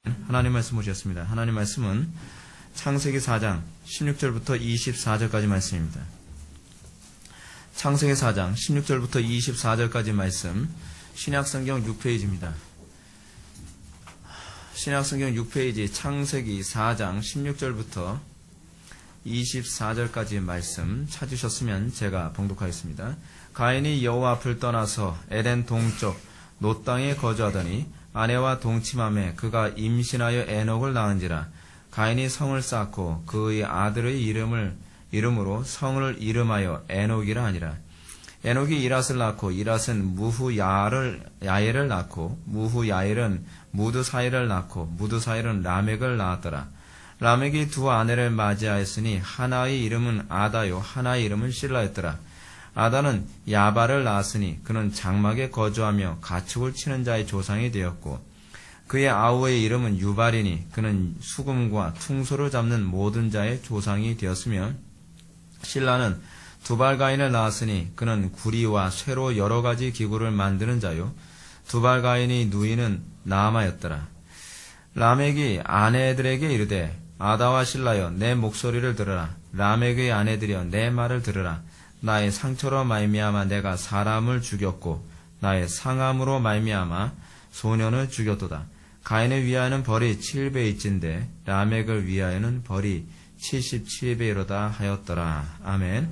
하나님 말씀 보셨습니다. 하나님 말씀은 창세기 4장 16절부터 24절까지 말씀입니다. 창세기 4장 16절부터 24절까지 말씀, 신약성경 6페이지입니다. 신약성경 6페이지 창세기 4장 16절부터 24절까지 말씀 찾으셨으면 제가 봉독하겠습니다. 가인이 여호와 앞을 떠나서 에덴 동쪽 놋 땅에 거주하더니 아내와 동침함에 그가 임신하여 에녹을 낳은지라. 가인이 성을 쌓고 그의 아들의 이름으로 성을 이름하여 에녹이라 하니라. 에녹이 이랏을 낳고 이랏은 무후야엘을 낳고 무후야엘은 무드사일을 낳고 무드사일은 라멕을 낳았더라. 라멕이 두 아내를 맞이하였으니 하나의 이름은 아다요 하나의 이름은 실라였더라. 아다는 야발을 낳았으니 그는 장막에 거주하며 가축을 치는 자의 조상이 되었고, 그의 아우의 이름은 유발이니 그는 수금과 퉁소를 잡는 모든 자의 조상이 되었으며, 실라는 두발가인을 낳았으니 그는 구리와 쇠로 여러 가지 기구를 만드는 자요, 두발가인의 누이는 나아마였더라. 라멕이 아내들에게 이르되 아다와 실라여 내 목소리를 들으라. 라멕의 아내들이여 내 말을 들으라. 나의 상처로 말미암아 내가 사람을 죽였고 나의 상함으로 말미암아 소년을 죽였도다. 가인을 위하여는 벌이 7배일진데 라멕을 위하여는 벌이 77배이로다 하였더라. 아멘.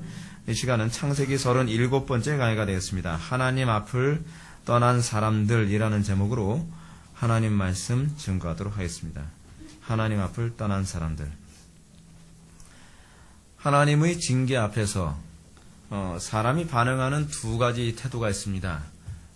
이 시간은 창세기 37번째 강의가 되겠습니다. 하나님 앞을 떠난 사람들이라는 제목으로 하나님 말씀 증거하도록 하겠습니다. 하나님 앞을 떠난 사람들. 하나님의 징계 앞에서 사람이 반응하는 두 가지 태도가 있습니다.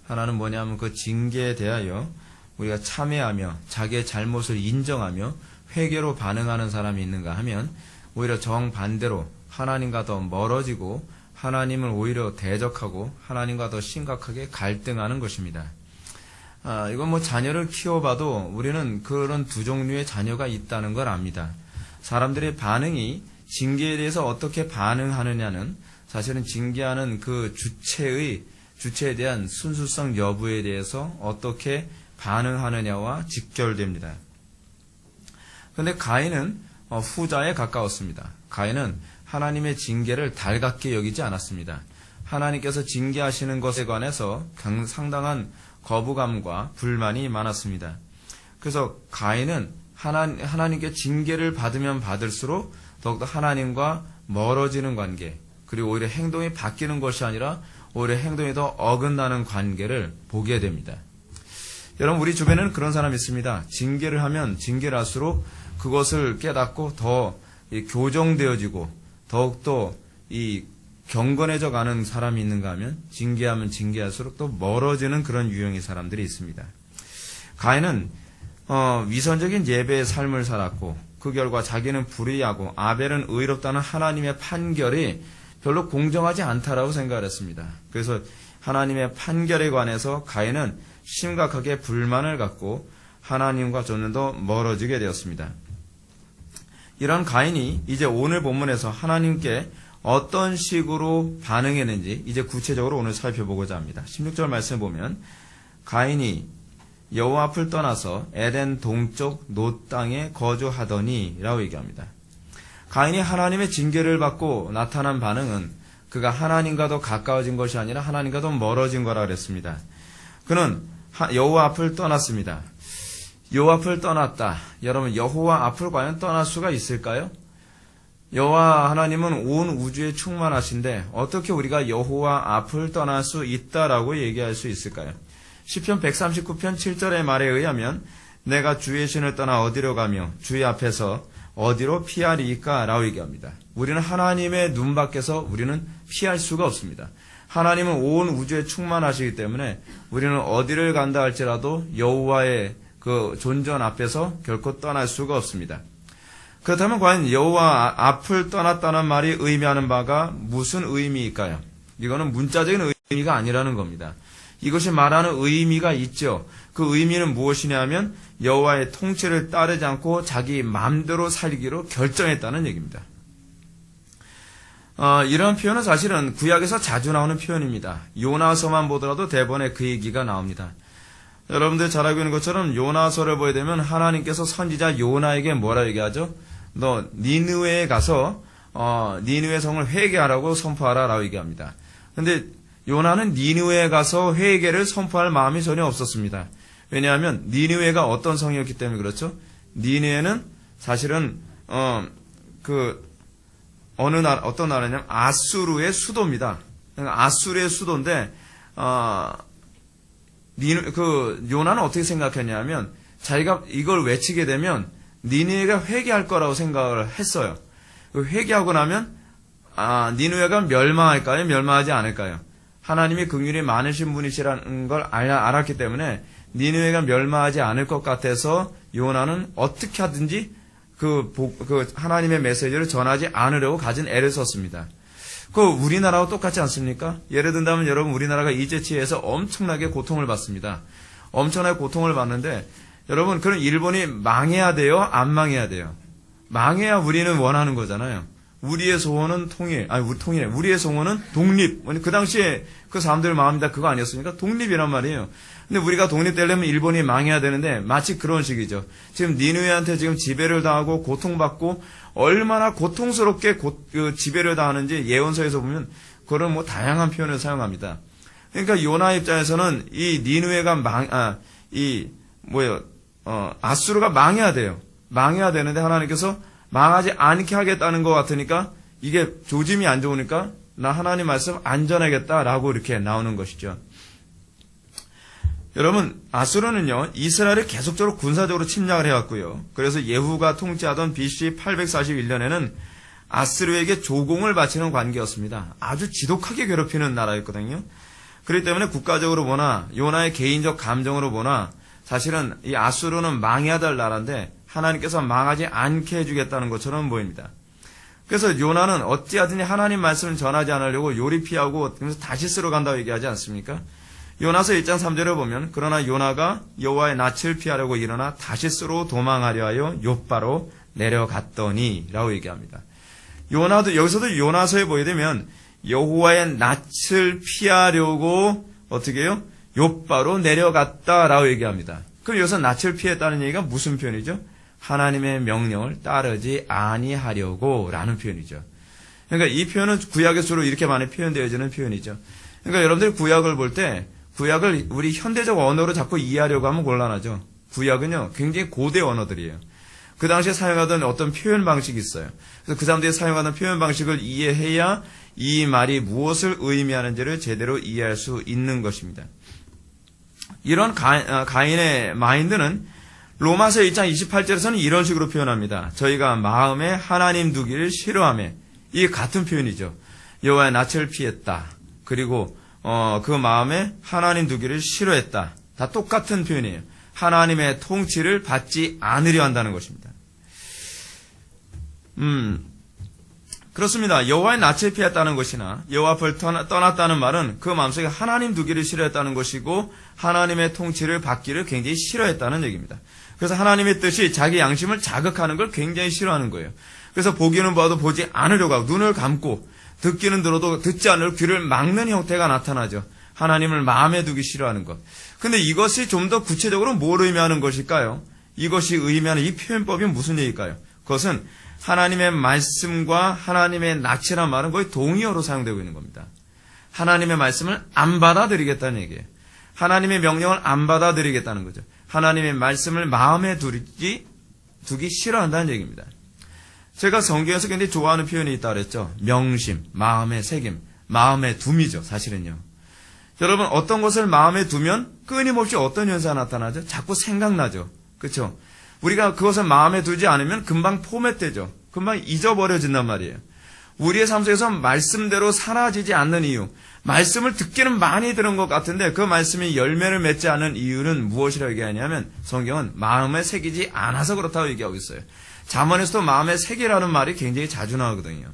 하나는 뭐냐면 그 징계에 대하여 우리가 참회하며 자기의 잘못을 인정하며 회개로 반응하는 사람이 있는가 하면, 오히려 정반대로 하나님과 더 멀어지고 하나님을 오히려 대적하고 하나님과 더 심각하게 갈등하는 것입니다. 이건 자녀를 키워봐도 우리는 그런 두 종류의 자녀가 있다는 걸 압니다. 사람들의 반응이 징계에 대해서 어떻게 반응하느냐는 사실은 징계하는 그 주체에 대한 순수성 여부에 대해서 어떻게 반응하느냐와 직결됩니다. 그런데 가인은 후자에 가까웠습니다. 가인은 하나님의 징계를 달갑게 여기지 않았습니다. 하나님께서 징계하시는 것에 관해서 상당한 거부감과 불만이 많았습니다. 그래서 가인은 하나님께 징계를 받으면 받을수록 더욱더 하나님과 멀어지는 관계, 그리고 오히려 행동이 바뀌는 것이 아니라 오히려 행동이 더 어긋나는 관계를 보게 됩니다. 여러분, 우리 주변에는 그런 사람이 있습니다. 징계를 하면 징계를 할수록 그것을 깨닫고 더 교정되어지고 더욱더 경건해져 가는 사람이 있는가 하면, 징계하면 징계할수록 또 멀어지는 그런 유형의 사람들이 있습니다. 가인은 위선적인 예배의 삶을 살았고, 그 결과 자기는 불의하고 아벨은 의롭다는 하나님의 판결이 별로 공정하지 않다라고 생각을 했습니다. 그래서 하나님의 판결에 관해서 가인은 심각하게 불만을 갖고 하나님과 점점 더 멀어지게 되었습니다. 이런 가인이 이제 오늘 본문에서 하나님께 어떤 식으로 반응했는지 이제 구체적으로 오늘 살펴보고자 합니다. 16절 말씀을 보면, 가인이 여호와 앞을 떠나서 에덴 동쪽 놋 땅에 거주하더니 라고 얘기합니다. 가인이 하나님의 징계를 받고 나타난 반응은 그가 하나님과 더 가까워진 것이 아니라 하나님과 더 멀어진 거라 그랬습니다. 그는 여호와 앞을 떠났습니다. 여호와 앞을 떠났다. 여러분, 여호와 앞을 과연 떠날 수가 있을까요? 여호와 하나님은 온 우주에 충만하신데 어떻게 우리가 여호와 앞을 떠날 수 있다라고 얘기할 수 있을까요? 시편 139편 7절의 말에 의하면 내가 주의 신을 떠나 어디로 가며 주의 앞에서 어디로 피하리이까 라고 얘기합니다. 우리는 하나님의 눈 밖에서 우리는 피할 수가 없습니다. 하나님은 온 우주에 충만하시기 때문에 우리는 어디를 간다 할지라도 여호와의 그 존전 앞에서 결코 떠날 수가 없습니다. 그렇다면 과연 여호와 앞을 떠났다는 말이 의미하는 바가 무슨 의미일까요? 이거는 문자적인 의미가 아니라는 겁니다. 이것이 말하는 의미가 있죠. 그 의미는 무엇이냐 하면 여호와의 통치를 따르지 않고 자기 마음대로 살기로 결정했다는 얘기입니다. 이런 표현은 사실은 구약에서 자주 나오는 표현입니다. 요나서만 보더라도 대번에 그 얘기가 나옵니다. 여러분들 잘 알고 있는 것처럼 요나서를 보게 되면 하나님께서 선지자 요나에게 뭐라 얘기하죠? 너 니느웨에 가서 니느웨 성을 회개하라고 선포하라 라고 얘기합니다. 근데 요나는 니느웨에 가서 회개를 선포할 마음이 전혀 없었습니다. 왜냐하면 니느웨가 어떤 성이었기 때문에 그렇죠. 니느웨는 사실은 어떤 나라냐면 아수르의 수도입니다. 아수르의 수도인데 요나는 어떻게 생각했냐면 자기가 이걸 외치게 되면 니느웨가 회개할 거라고 생각을 했어요. 회개하고 나면 니느웨가 멸망할까요? 멸망하지 않을까요? 하나님이 긍휼이 많으신 분이시라는 걸 알았기 때문에 니느웨가 멸망하지 않을 것 같아서 요나는 어떻게 하든지 하나님의 메시지를 전하지 않으려고 가진 애를 썼습니다. 우리나라와 똑같지 않습니까? 예를 든다면 여러분 우리나라가 일제치에서 엄청나게 고통을 받습니다. 엄청나게 고통을 받는데 여러분 그럼 일본이 망해야 돼요? 안 망해야 돼요? 망해야 우리는 원하는 거잖아요. 우리의 소원은 우리의 소원은 독립. 그 당시에 그 사람들 마음이 다 그거 아니었습니까? 독립이란 말이에요. 근데 우리가 독립되려면 일본이 망해야 되는데 마치 그런 식이죠. 지금 니느웨한테 지금 지배를 당하고 고통받고 얼마나 고통스럽게 지배를 당하는지 예언서에서 보면 그런 다양한 표현을 사용합니다. 그러니까 요나 입장에서는 이 니느웨가 아수르가 망해야 돼요. 망해야 되는데 하나님께서 망하지 않게 하겠다는 것 같으니까 이게 조짐이 안 좋으니까 나 하나님 말씀 안 전하겠다라고 이렇게 나오는 것이죠. 여러분 아수르는요 이스라엘을 계속적으로 군사적으로 침략을 해왔고요. 그래서 예후가 통치하던 BC 841년에는 아수르에게 조공을 바치는 관계였습니다. 아주 지독하게 괴롭히는 나라였거든요. 그렇기 때문에 국가적으로 보나 요나의 개인적 감정으로 보나 사실은 이 아수르는 망해야 될 나라인데 하나님께서 망하지 않게 해주겠다는 것처럼 보입니다. 그래서 요나는 어찌하든지 하나님 말씀을 전하지 않으려고 요리 피하고 다시스로 간다고 얘기하지 않습니까? 요나서 1장 3절을 보면 그러나 요나가 여호와의 낯을 피하려고 일어나 다시스로 도망하려 하여 욥바로 내려갔더니 라고 얘기합니다. 여기서도 요나서에 보게 되면 여호와의 낯을 피하려고 어떻게 해요? 욥바로 내려갔다라고 얘기합니다. 그럼 여기서 낯을 피했다는 얘기가 무슨 표현이죠? 하나님의 명령을 따르지 아니하려고 라는 표현이죠. 그러니까 이 표현은 구약에 주로 이렇게 많이 표현되어지는 표현이죠. 그러니까 여러분들이 구약을 볼 때 구약을 우리 현대적 언어로 자꾸 이해하려고 하면 곤란하죠. 구약은요 굉장히 고대 언어들이에요. 그 당시에 사용하던 어떤 표현 방식이 있어요. 그래서 그 사람들이 사용하는 표현 방식을 이해해야 이 말이 무엇을 의미하는지를 제대로 이해할 수 있는 것입니다. 이런 가인의 마인드는 로마서 1장 28절에서는 이런 식으로 표현합니다. 저희가 마음에 하나님 두기를 싫어하며 이 같은 표현이죠. 여호와의 낯을 피했다. 그리고 그 마음에 하나님 두기를 싫어했다. 다 똑같은 표현이에요. 하나님의 통치를 받지 않으려 한다는 것입니다. 그렇습니다. 여호와의 낯을 피했다는 것이나 여호와 앞을 떠났다는 말은 그 마음속에 하나님 두기를 싫어했다는 것이고 하나님의 통치를 받기를 굉장히 싫어했다는 얘기입니다. 그래서 하나님의 뜻이 자기 양심을 자극하는 걸 굉장히 싫어하는 거예요. 그래서 보기는 봐도 보지 않으려고 하고 눈을 감고 듣기는 들어도 듣지 않으려고 귀를 막는 형태가 나타나죠. 하나님을 마음에 두기 싫어하는 것. 근데 이것이 좀 더 구체적으로 뭘 의미하는 것일까요? 이것이 의미하는 이 표현법이 무슨 얘기일까요? 그것은 하나님의 말씀과 하나님의 낯이란 말은 거의 동의어로 사용되고 있는 겁니다. 하나님의 말씀을 안 받아들이겠다는 얘기예요. 하나님의 명령을 안 받아들이겠다는 거죠. 하나님의 말씀을 마음에 두기 싫어한다는 얘기입니다. 제가 성경에서 굉장히 좋아하는 표현이 있다고 그랬죠. 명심, 마음의 새김, 마음의 둠이죠. 사실은요. 여러분 어떤 것을 마음에 두면 끊임없이 어떤 현상이 나타나죠? 자꾸 생각나죠. 그렇죠? 우리가 그것을 마음에 두지 않으면 금방 포맷되죠. 금방 잊어버려진단 말이에요. 우리의 삶 속에서 말씀대로 사라지지 않는 이유, 말씀을 듣기는 많이 들은 것 같은데 그 말씀이 열매를 맺지 않은 이유는 무엇이라고 얘기하냐면 성경은 마음에 새기지 않아서 그렇다고 얘기하고 있어요. 잠언에서도 마음에 새기라는 말이 굉장히 자주 나오거든요.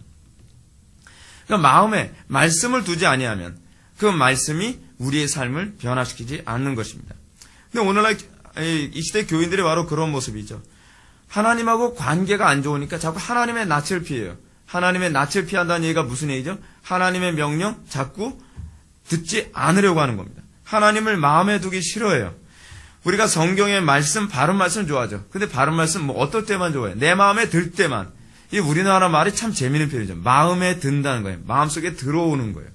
그러니까 마음에 말씀을 두지 아니하면 그 말씀이 우리의 삶을 변화시키지 않는 것입니다. 근데 오늘날 이 시대 교인들이 바로 그런 모습이죠. 하나님하고 관계가 안 좋으니까 자꾸 하나님의 낯을 피해요. 하나님의 낯을 피한다는 얘기가 무슨 얘기죠? 하나님의 명령 자꾸 듣지 않으려고 하는 겁니다. 하나님을 마음에 두기 싫어해요. 우리가 성경의 말씀, 바른 말씀 좋아하죠. 근데 바른 말씀 뭐 어떨 때만 좋아해요? 내 마음에 들 때만. 이 우리나라 말이 참 재미있는 표현이죠. 마음에 든다는 거예요. 마음속에 들어오는 거예요.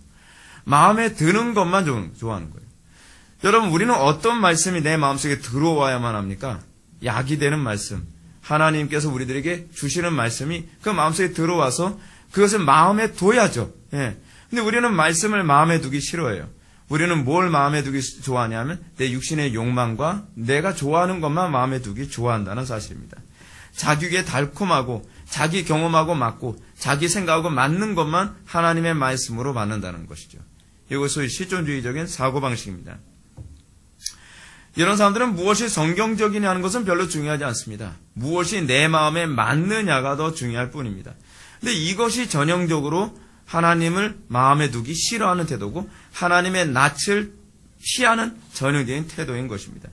마음에 드는 것만 좋아하는 거예요. 여러분, 우리는 어떤 말씀이 내 마음속에 들어와야만 합니까? 약이 되는 말씀. 하나님께서 우리들에게 주시는 말씀이 그 마음속에 들어와서 그것을 마음에 둬야죠. 예. 근데 우리는 말씀을 마음에 두기 싫어해요. 우리는 뭘 마음에 두기 좋아하냐면 내 육신의 욕망과 내가 좋아하는 것만 마음에 두기 좋아한다는 사실입니다. 자기에게 달콤하고 자기 경험하고 맞고 자기 생각하고 맞는 것만 하나님의 말씀으로 받는다는 것이죠. 이것이 소위 실존주의적인 사고방식입니다. 이런 사람들은 무엇이 성경적이냐는 것은 별로 중요하지 않습니다. 무엇이 내 마음에 맞느냐가 더 중요할 뿐입니다. 근데 이것이 전형적으로 하나님을 마음에 두기 싫어하는 태도고 하나님의 낯을 피하는 전형적인 태도인 것입니다.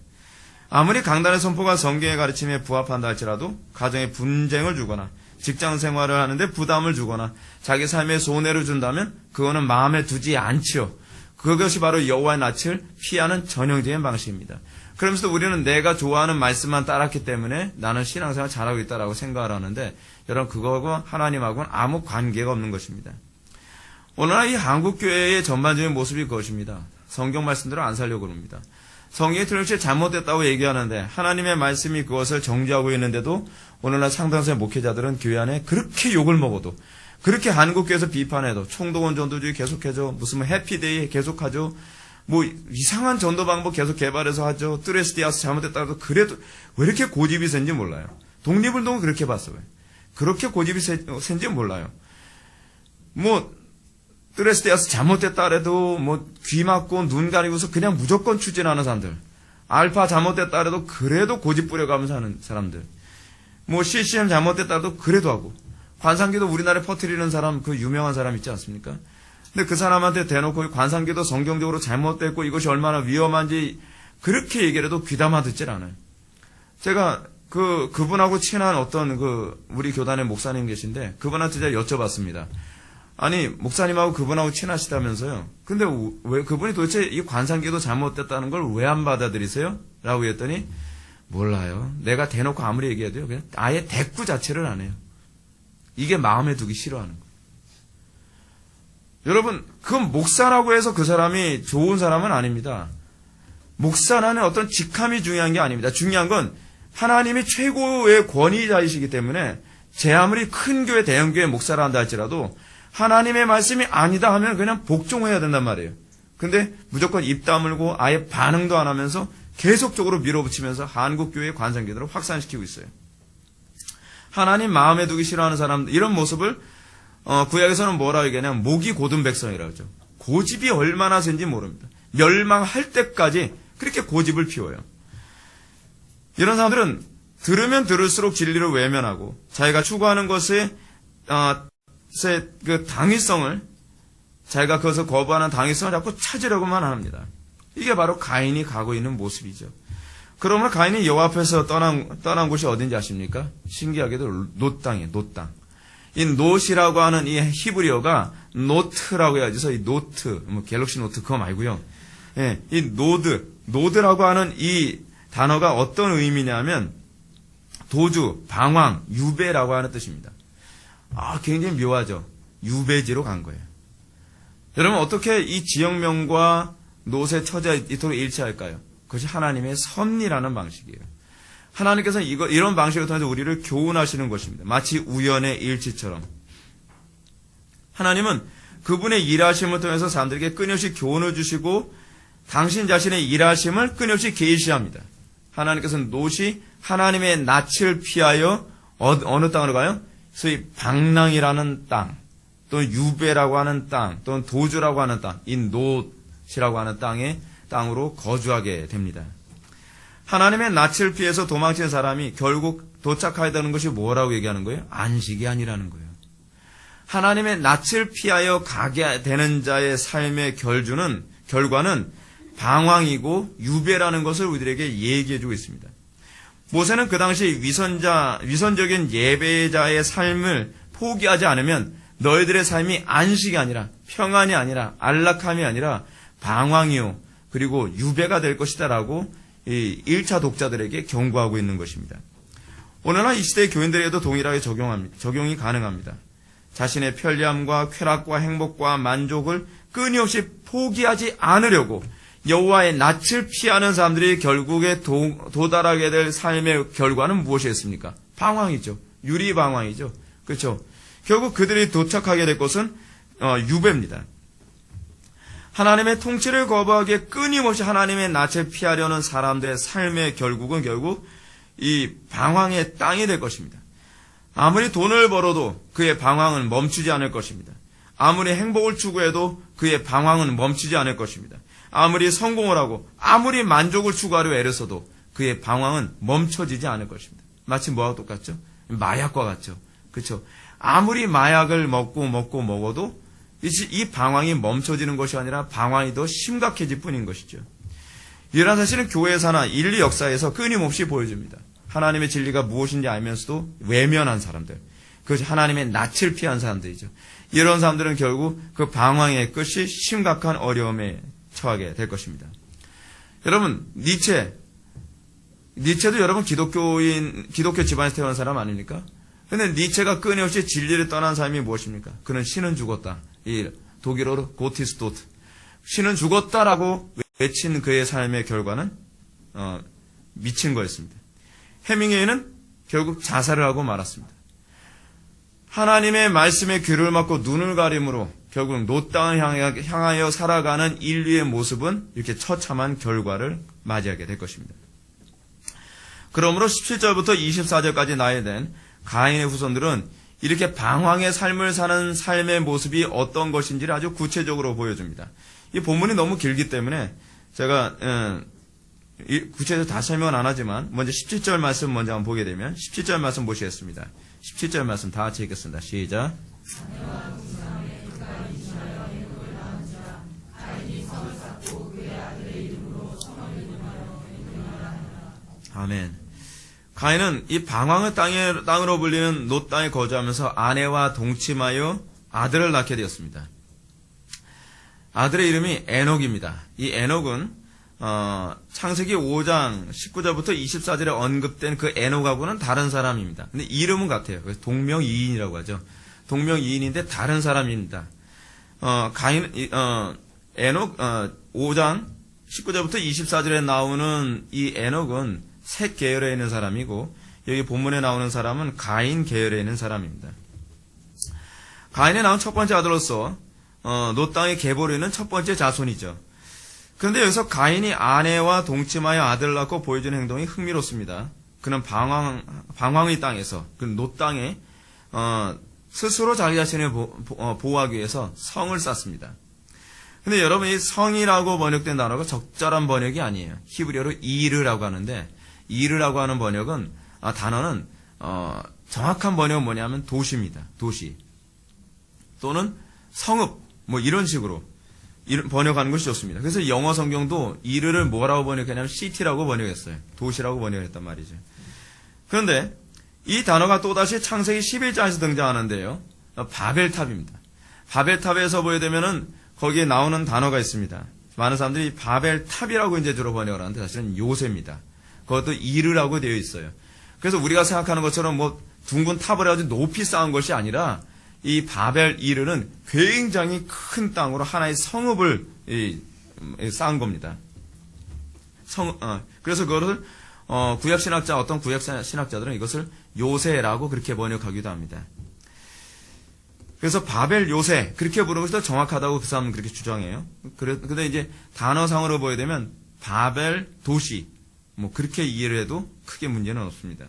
아무리 강단의 선포가 성경의 가르침에 부합한다 할지라도 가정에 분쟁을 주거나 직장 생활을 하는데 부담을 주거나 자기 삶에 손해를 준다면 그거는 마음에 두지 않지요. 그것이 바로 여호와의 낯을 피하는 전형적인 방식입니다. 그러면서 우리는 내가 좋아하는 말씀만 따랐기 때문에 나는 신앙생활 잘하고 있다라고 생각을 하는데 여러분 그거하고 하나님하고는 아무 관계가 없는 것입니다. 오늘날 이 한국교회의 전반적인 모습이 그것입니다. 성경 말씀대로 안 살려고 합니다. 성경이 틀림없이 잘못됐다고 얘기하는데 하나님의 말씀이 그것을 정죄하고 있는데도 오늘날 상당수의 목회자들은 교회 안에 그렇게 욕을 먹어도 그렇게 한국교회에서 비판해도 총동원 전도주의 계속해줘, 무슨 해피데이 계속하죠, 뭐 이상한 전도 방법 계속 개발해서 하죠, 뚜레스디아스 잘못됐다고 해도 그래도 왜 이렇게 고집이 센지 몰라요. 독립운동은 그렇게 봤어요. 그렇게 고집이 센지 몰라요. 뭐 뚜레스디아스 잘못됐다 그래도 뭐 귀 막고 눈 가리고서 그냥 무조건 추진하는 사람들, 알파 잘못됐다 그래도 그래도 고집 부려가면서 하는 사람들, 뭐 CCM 잘못됐다 해도 그래도 하고, 관상기도 우리나라에 퍼뜨리는 사람, 그 유명한 사람 있지 않습니까? 근데 그 사람한테 대놓고 관상기도 성경적으로 잘못됐고 이것이 얼마나 위험한지 그렇게 얘기를 해도 귀담아 듣질 않아요. 제가 그분하고 친한 어떤 우리 교단의 목사님 계신데 그분한테 제가 여쭤봤습니다. 아니, 목사님하고 그분하고 친하시다면서요? 근데 왜 그분이 도대체 이 관상기도 잘못됐다는 걸 왜 안 받아들이세요? 라고 했더니 몰라요. 내가 대놓고 아무리 얘기해도요. 그냥 아예 대꾸 자체를 안 해요. 이게 마음에 두기 싫어하는 거예요. 여러분, 그건 목사라고 해서 그 사람이 좋은 사람은 아닙니다. 목사라는 어떤 직함이 중요한 게 아닙니다. 중요한 건 하나님이 최고의 권위자이시기 때문에 제 아무리 큰 교회, 대형 교회 목사라 한다 할지라도 하나님의 말씀이 아니다 하면 그냥 복종해야 된단 말이에요. 근데 무조건 입 다물고 아예 반응도 안 하면서 계속적으로 밀어붙이면서 한국교회의 관상기들을 확산시키고 있어요. 하나님 마음에 두기 싫어하는 사람들, 이런 모습을 구약에서는 뭐라고 얘기하냐면 목이 고든 백성이라고 하죠. 고집이 얼마나 센지 모릅니다. 멸망할 때까지 그렇게 고집을 피워요. 이런 사람들은 들으면 들을수록 진리를 외면하고 자기가 추구하는 것의 그 당위성을, 자기가 그것을 거부하는 당위성을 자꾸 찾으려고만 합니다. 이게 바로 가인이 가고 있는 모습이죠. 그러므로 가인이 여호와 앞에서 떠난 곳이 어딘지 아십니까? 신기하게도 놋 땅이에요. 놋 땅. 이 놋이라고 하는 이 히브리어가 노트라고 해야지. 그래서 이 노트, 뭐 갤럭시 노트 그거 말고요. 예, 이 노드라고 하는 이 단어가 어떤 의미냐면 도주, 방황, 유배라고 하는 뜻입니다. 굉장히 묘하죠. 유배지로 간 거예요. 여러분, 어떻게 이 지역명과 놋의 처지가 이토록 일치할까요? 그것이 하나님의 섭리라는 방식이에요. 하나님께서 이런 방식을 통해서 우리를 교훈하시는 것입니다. 마치 우연의 일치처럼. 하나님은 그분의 일하심을 통해서 사람들에게 끊임없이 교훈을 주시고 당신 자신의 일하심을 끊임없이 계시합니다. 하나님께서는 놋이 하나님의 낯을 피하여 어느 땅으로 가요? 소위 방랑이라는 땅, 또는 유배라고 하는 땅, 또는 도주라고 하는 땅, 이 놋이라고 하는 땅으로 거주하게 됩니다. 하나님의 낯을 피해서 도망친 사람이 결국 도착하야 되는 것이 뭐라고 얘기하는 거예요? 안식이 아니라는 거예요. 하나님의 낯을 피하여 가게 되는 자의 삶의 결과는 방황이고 유배라는 것을 우리들에게 얘기해주고 있습니다. 모세는 그 당시 위선적인 예배자의 삶을 포기하지 않으면 너희들의 삶이 안식이 아니라 평안이 아니라 안락함이 아니라 방황이요 그리고 유배가 될 것이다라고 이 1차 독자들에게 경고하고 있는 것입니다. 오늘날 이 시대의 교인들에게도 동일하게 적용이 가능합니다. 자신의 편리함과 쾌락과 행복과 만족을 끊임없이 포기하지 않으려고 여호와의 낯을 피하는 사람들이 결국에 도달하게 될 삶의 결과는 무엇이었습니까? 방황이죠. 유리방황이죠. 그렇죠? 결국 그들이 도착하게 될 것은 유배입니다. 하나님의 통치를 거부하기에 끊임없이 하나님의 낯을 피하려는 사람들의 삶의 결국은 결국 이 방황의 땅이 될 것입니다. 아무리 돈을 벌어도 그의 방황은 멈추지 않을 것입니다. 아무리 행복을 추구해도 그의 방황은 멈추지 않을 것입니다. 아무리 성공을 하고 아무리 만족을 추구하려 애를 써도 그의 방황은 멈춰지지 않을 것입니다. 마치 뭐하고 똑같죠? 마약과 같죠. 그렇죠? 아무리 마약을 먹어도 이 방황이 멈춰지는 것이 아니라 방황이 더 심각해질 뿐인 것이죠. 이러한 사실은 교회사나 인류 역사에서 끊임없이 보여줍니다. 하나님의 진리가 무엇인지 알면서도 외면한 사람들, 그것이 하나님의 낯을 피한 사람들이죠. 이런 사람들은 결국 그 방황의 끝이 심각한 어려움에 처하게 될 것입니다. 여러분, 니체도 여러분 기독교 집안에서 태어난 사람 아닙니까? 근데 니체가 끊임없이 진리를 떠난 삶이 무엇입니까? 그는 신은 죽었다. 이 독일어로 고티스도트. 신은 죽었다라고 외친 그의 삶의 결과는 미친 거였습니다. 해밍웨이는 결국 자살을 하고 말았습니다. 하나님의 말씀에 귀를 막고 눈을 가림으로 결국 노땅을 향하여 살아가는 인류의 모습은 이렇게 처참한 결과를 맞이하게 될 것입니다. 그러므로 17절부터 24절까지 나열된 가인의 후손들은 이렇게 방황의 삶을 사는 삶의 모습이 어떤 것인지를 아주 구체적으로 보여줍니다. 이 본문이 너무 길기 때문에 제가 구체적으로 다 설명은 안 하지만 먼저 17절 말씀 먼저 한번 보게 되면 17절 말씀 보시겠습니다. 17절 말씀 다 같이 읽겠습니다. 시작. 아멘. 가인은 이 방황의 땅으로 불리는 놋 땅에 거주하면서 아내와 동침하여 아들을 낳게 되었습니다. 아들의 이름이 에녹입니다. 이 에녹은 창세기 5장 19절부터 24절에 언급된 그 에녹하고는 다른 사람입니다. 근데 이름은 같아요. 그래서 동명이인이라고 하죠. 동명이인인데 다른 사람입니다. 에녹 5장 19절부터 24절에 나오는 이 에녹은 셋 계열에 있는 사람이고 여기 본문에 나오는 사람은 가인 계열에 있는 사람입니다. 가인에 나온 첫 번째 아들로서 놋 땅의 계보를 있는 첫 번째 자손이죠. 그런데 여기서 가인이 아내와 동침하여 아들을 낳고 보여주는 행동이 흥미롭습니다. 그는 방황의 땅에서 그 놋 땅에 스스로 자기 자신을 보호하기 위해서 성을 쌓습니다. 근데 여러분 이 성이라고 번역된 단어가 적절한 번역이 아니에요. 히브리어로 이르라고 하는데 이르라고 하는 단어는 정확한 번역은 뭐냐면 도시입니다. 도시 또는 성읍 뭐 이런 식으로 번역하는 것이 좋습니다. 그래서 영어 성경도 이르를 뭐라고 번역했냐면 시티라고 번역했어요. 도시라고 번역했단 말이죠. 그런데 이 단어가 또다시 창세기 11장에서 등장하는데요. 바벨탑입니다. 바벨탑에서 보게 되면은 거기에 나오는 단어가 있습니다. 많은 사람들이 바벨탑이라고 이제 주로 번역을 하는데 사실은 요새입니다. 그것도 이르라고 되어 있어요. 그래서 우리가 생각하는 것처럼 뭐 둥근 탑을 해가지고 높이 쌓은 것이 아니라 이 바벨 이르는 굉장히 큰 땅으로 하나의 성읍을 쌓은 겁니다. 그래서 그것을 어떤 구약 신학자들은 이것을 요새라고 그렇게 번역하기도 합니다. 그래서 바벨 요새 그렇게 부르는 것이 더 정확하다고 그 사람은 그렇게 주장해요. 근데 이제 단어상으로 보게 되면 바벨 도시 뭐 그렇게 이해를 해도 크게 문제는 없습니다.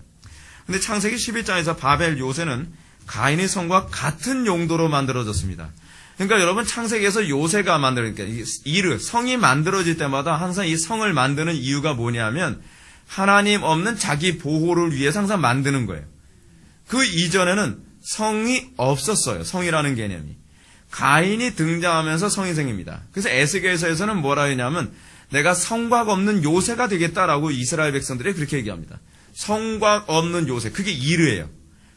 근데 창세기 11장에서 바벨 요새는 가인의 성과 같은 용도로 만들어졌습니다. 그러니까 여러분 창세기에서 요새가 만들어니까 성이 만들어질 때마다 항상 이 성을 만드는 이유가 뭐냐면 하나님 없는 자기 보호를 위해서 항상 만드는 거예요. 그 이전에는 성이 없었어요. 성이라는 개념이. 가인이 등장하면서 성이 생깁니다. 그래서 에스겔서에서는 뭐라 했냐면 내가 성곽 없는 요새가 되겠다라고 이스라엘 백성들이 그렇게 얘기합니다. 성곽 없는 요새. 그게 이르예요.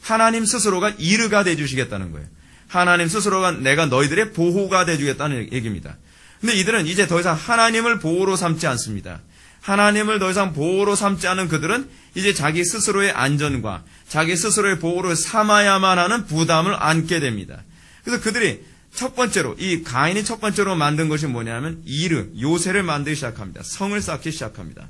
하나님 스스로가 이르가 돼주시겠다는 거예요. 하나님 스스로가 내가 너희들의 보호가 돼주겠다는 얘기입니다. 근데 이들은 이제 더 이상 하나님을 보호로 삼지 않습니다. 하나님을 더 이상 보호로 삼지 않은 그들은 이제 자기 스스로의 안전과 자기 스스로의 보호를 삼아야만 하는 부담을 안게 됩니다. 그래서 그들이 첫 번째로, 이 가인이 첫 번째로 만든 것이 뭐냐면 요새를 만들기 시작합니다. 성을 쌓기 시작합니다.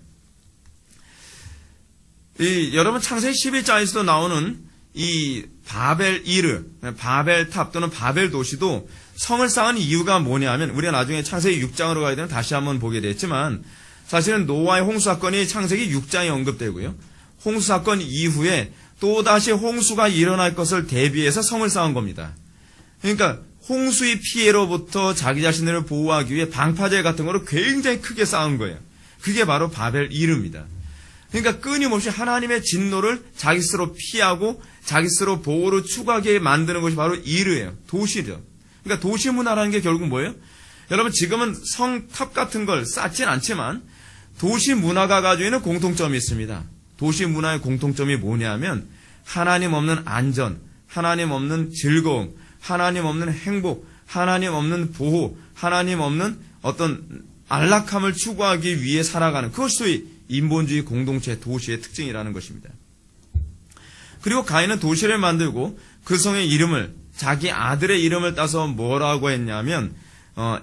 여러분 창세기 11장에서도 나오는 이 바벨탑 또는 바벨 도시도 성을 쌓은 이유가 뭐냐면, 우리가 나중에 창세기 6장으로 가야 되면 다시 한번 보게 됐지만, 사실은 노아의 홍수 사건이 창세기 6장에 언급되고요. 홍수 사건 이후에 또다시 홍수가 일어날 것을 대비해서 성을 쌓은 겁니다. 그러니까 홍수의 피해로부터 자기 자신을 보호하기 위해 방파제 같은 거를 굉장히 크게 쌓은 거예요. 그게 바로 바벨 이르입니다. 그러니까 끊임없이 하나님의 진노를 자기 스스로 피하고 자기 스스로 보호를 추구하게 만드는 것이 바로 이르예요. 도시죠. 그러니까 도시 문화라는 게 결국 뭐예요? 여러분 지금은 성탑 같은 걸 쌓진 않지만 도시 문화가 가지고 있는 공통점이 있습니다. 도시 문화의 공통점이 뭐냐면 하나님 없는 안전, 하나님 없는 즐거움, 하나님 없는 행복, 하나님 없는 보호, 하나님 없는 어떤 안락함을 추구하기 위해 살아가는, 그것이 소위 인본주의 공동체 도시의 특징이라는 것입니다. 그리고 가인은 도시를 만들고 그 성의 이름을, 자기 아들의 이름을 따서 뭐라고 했냐면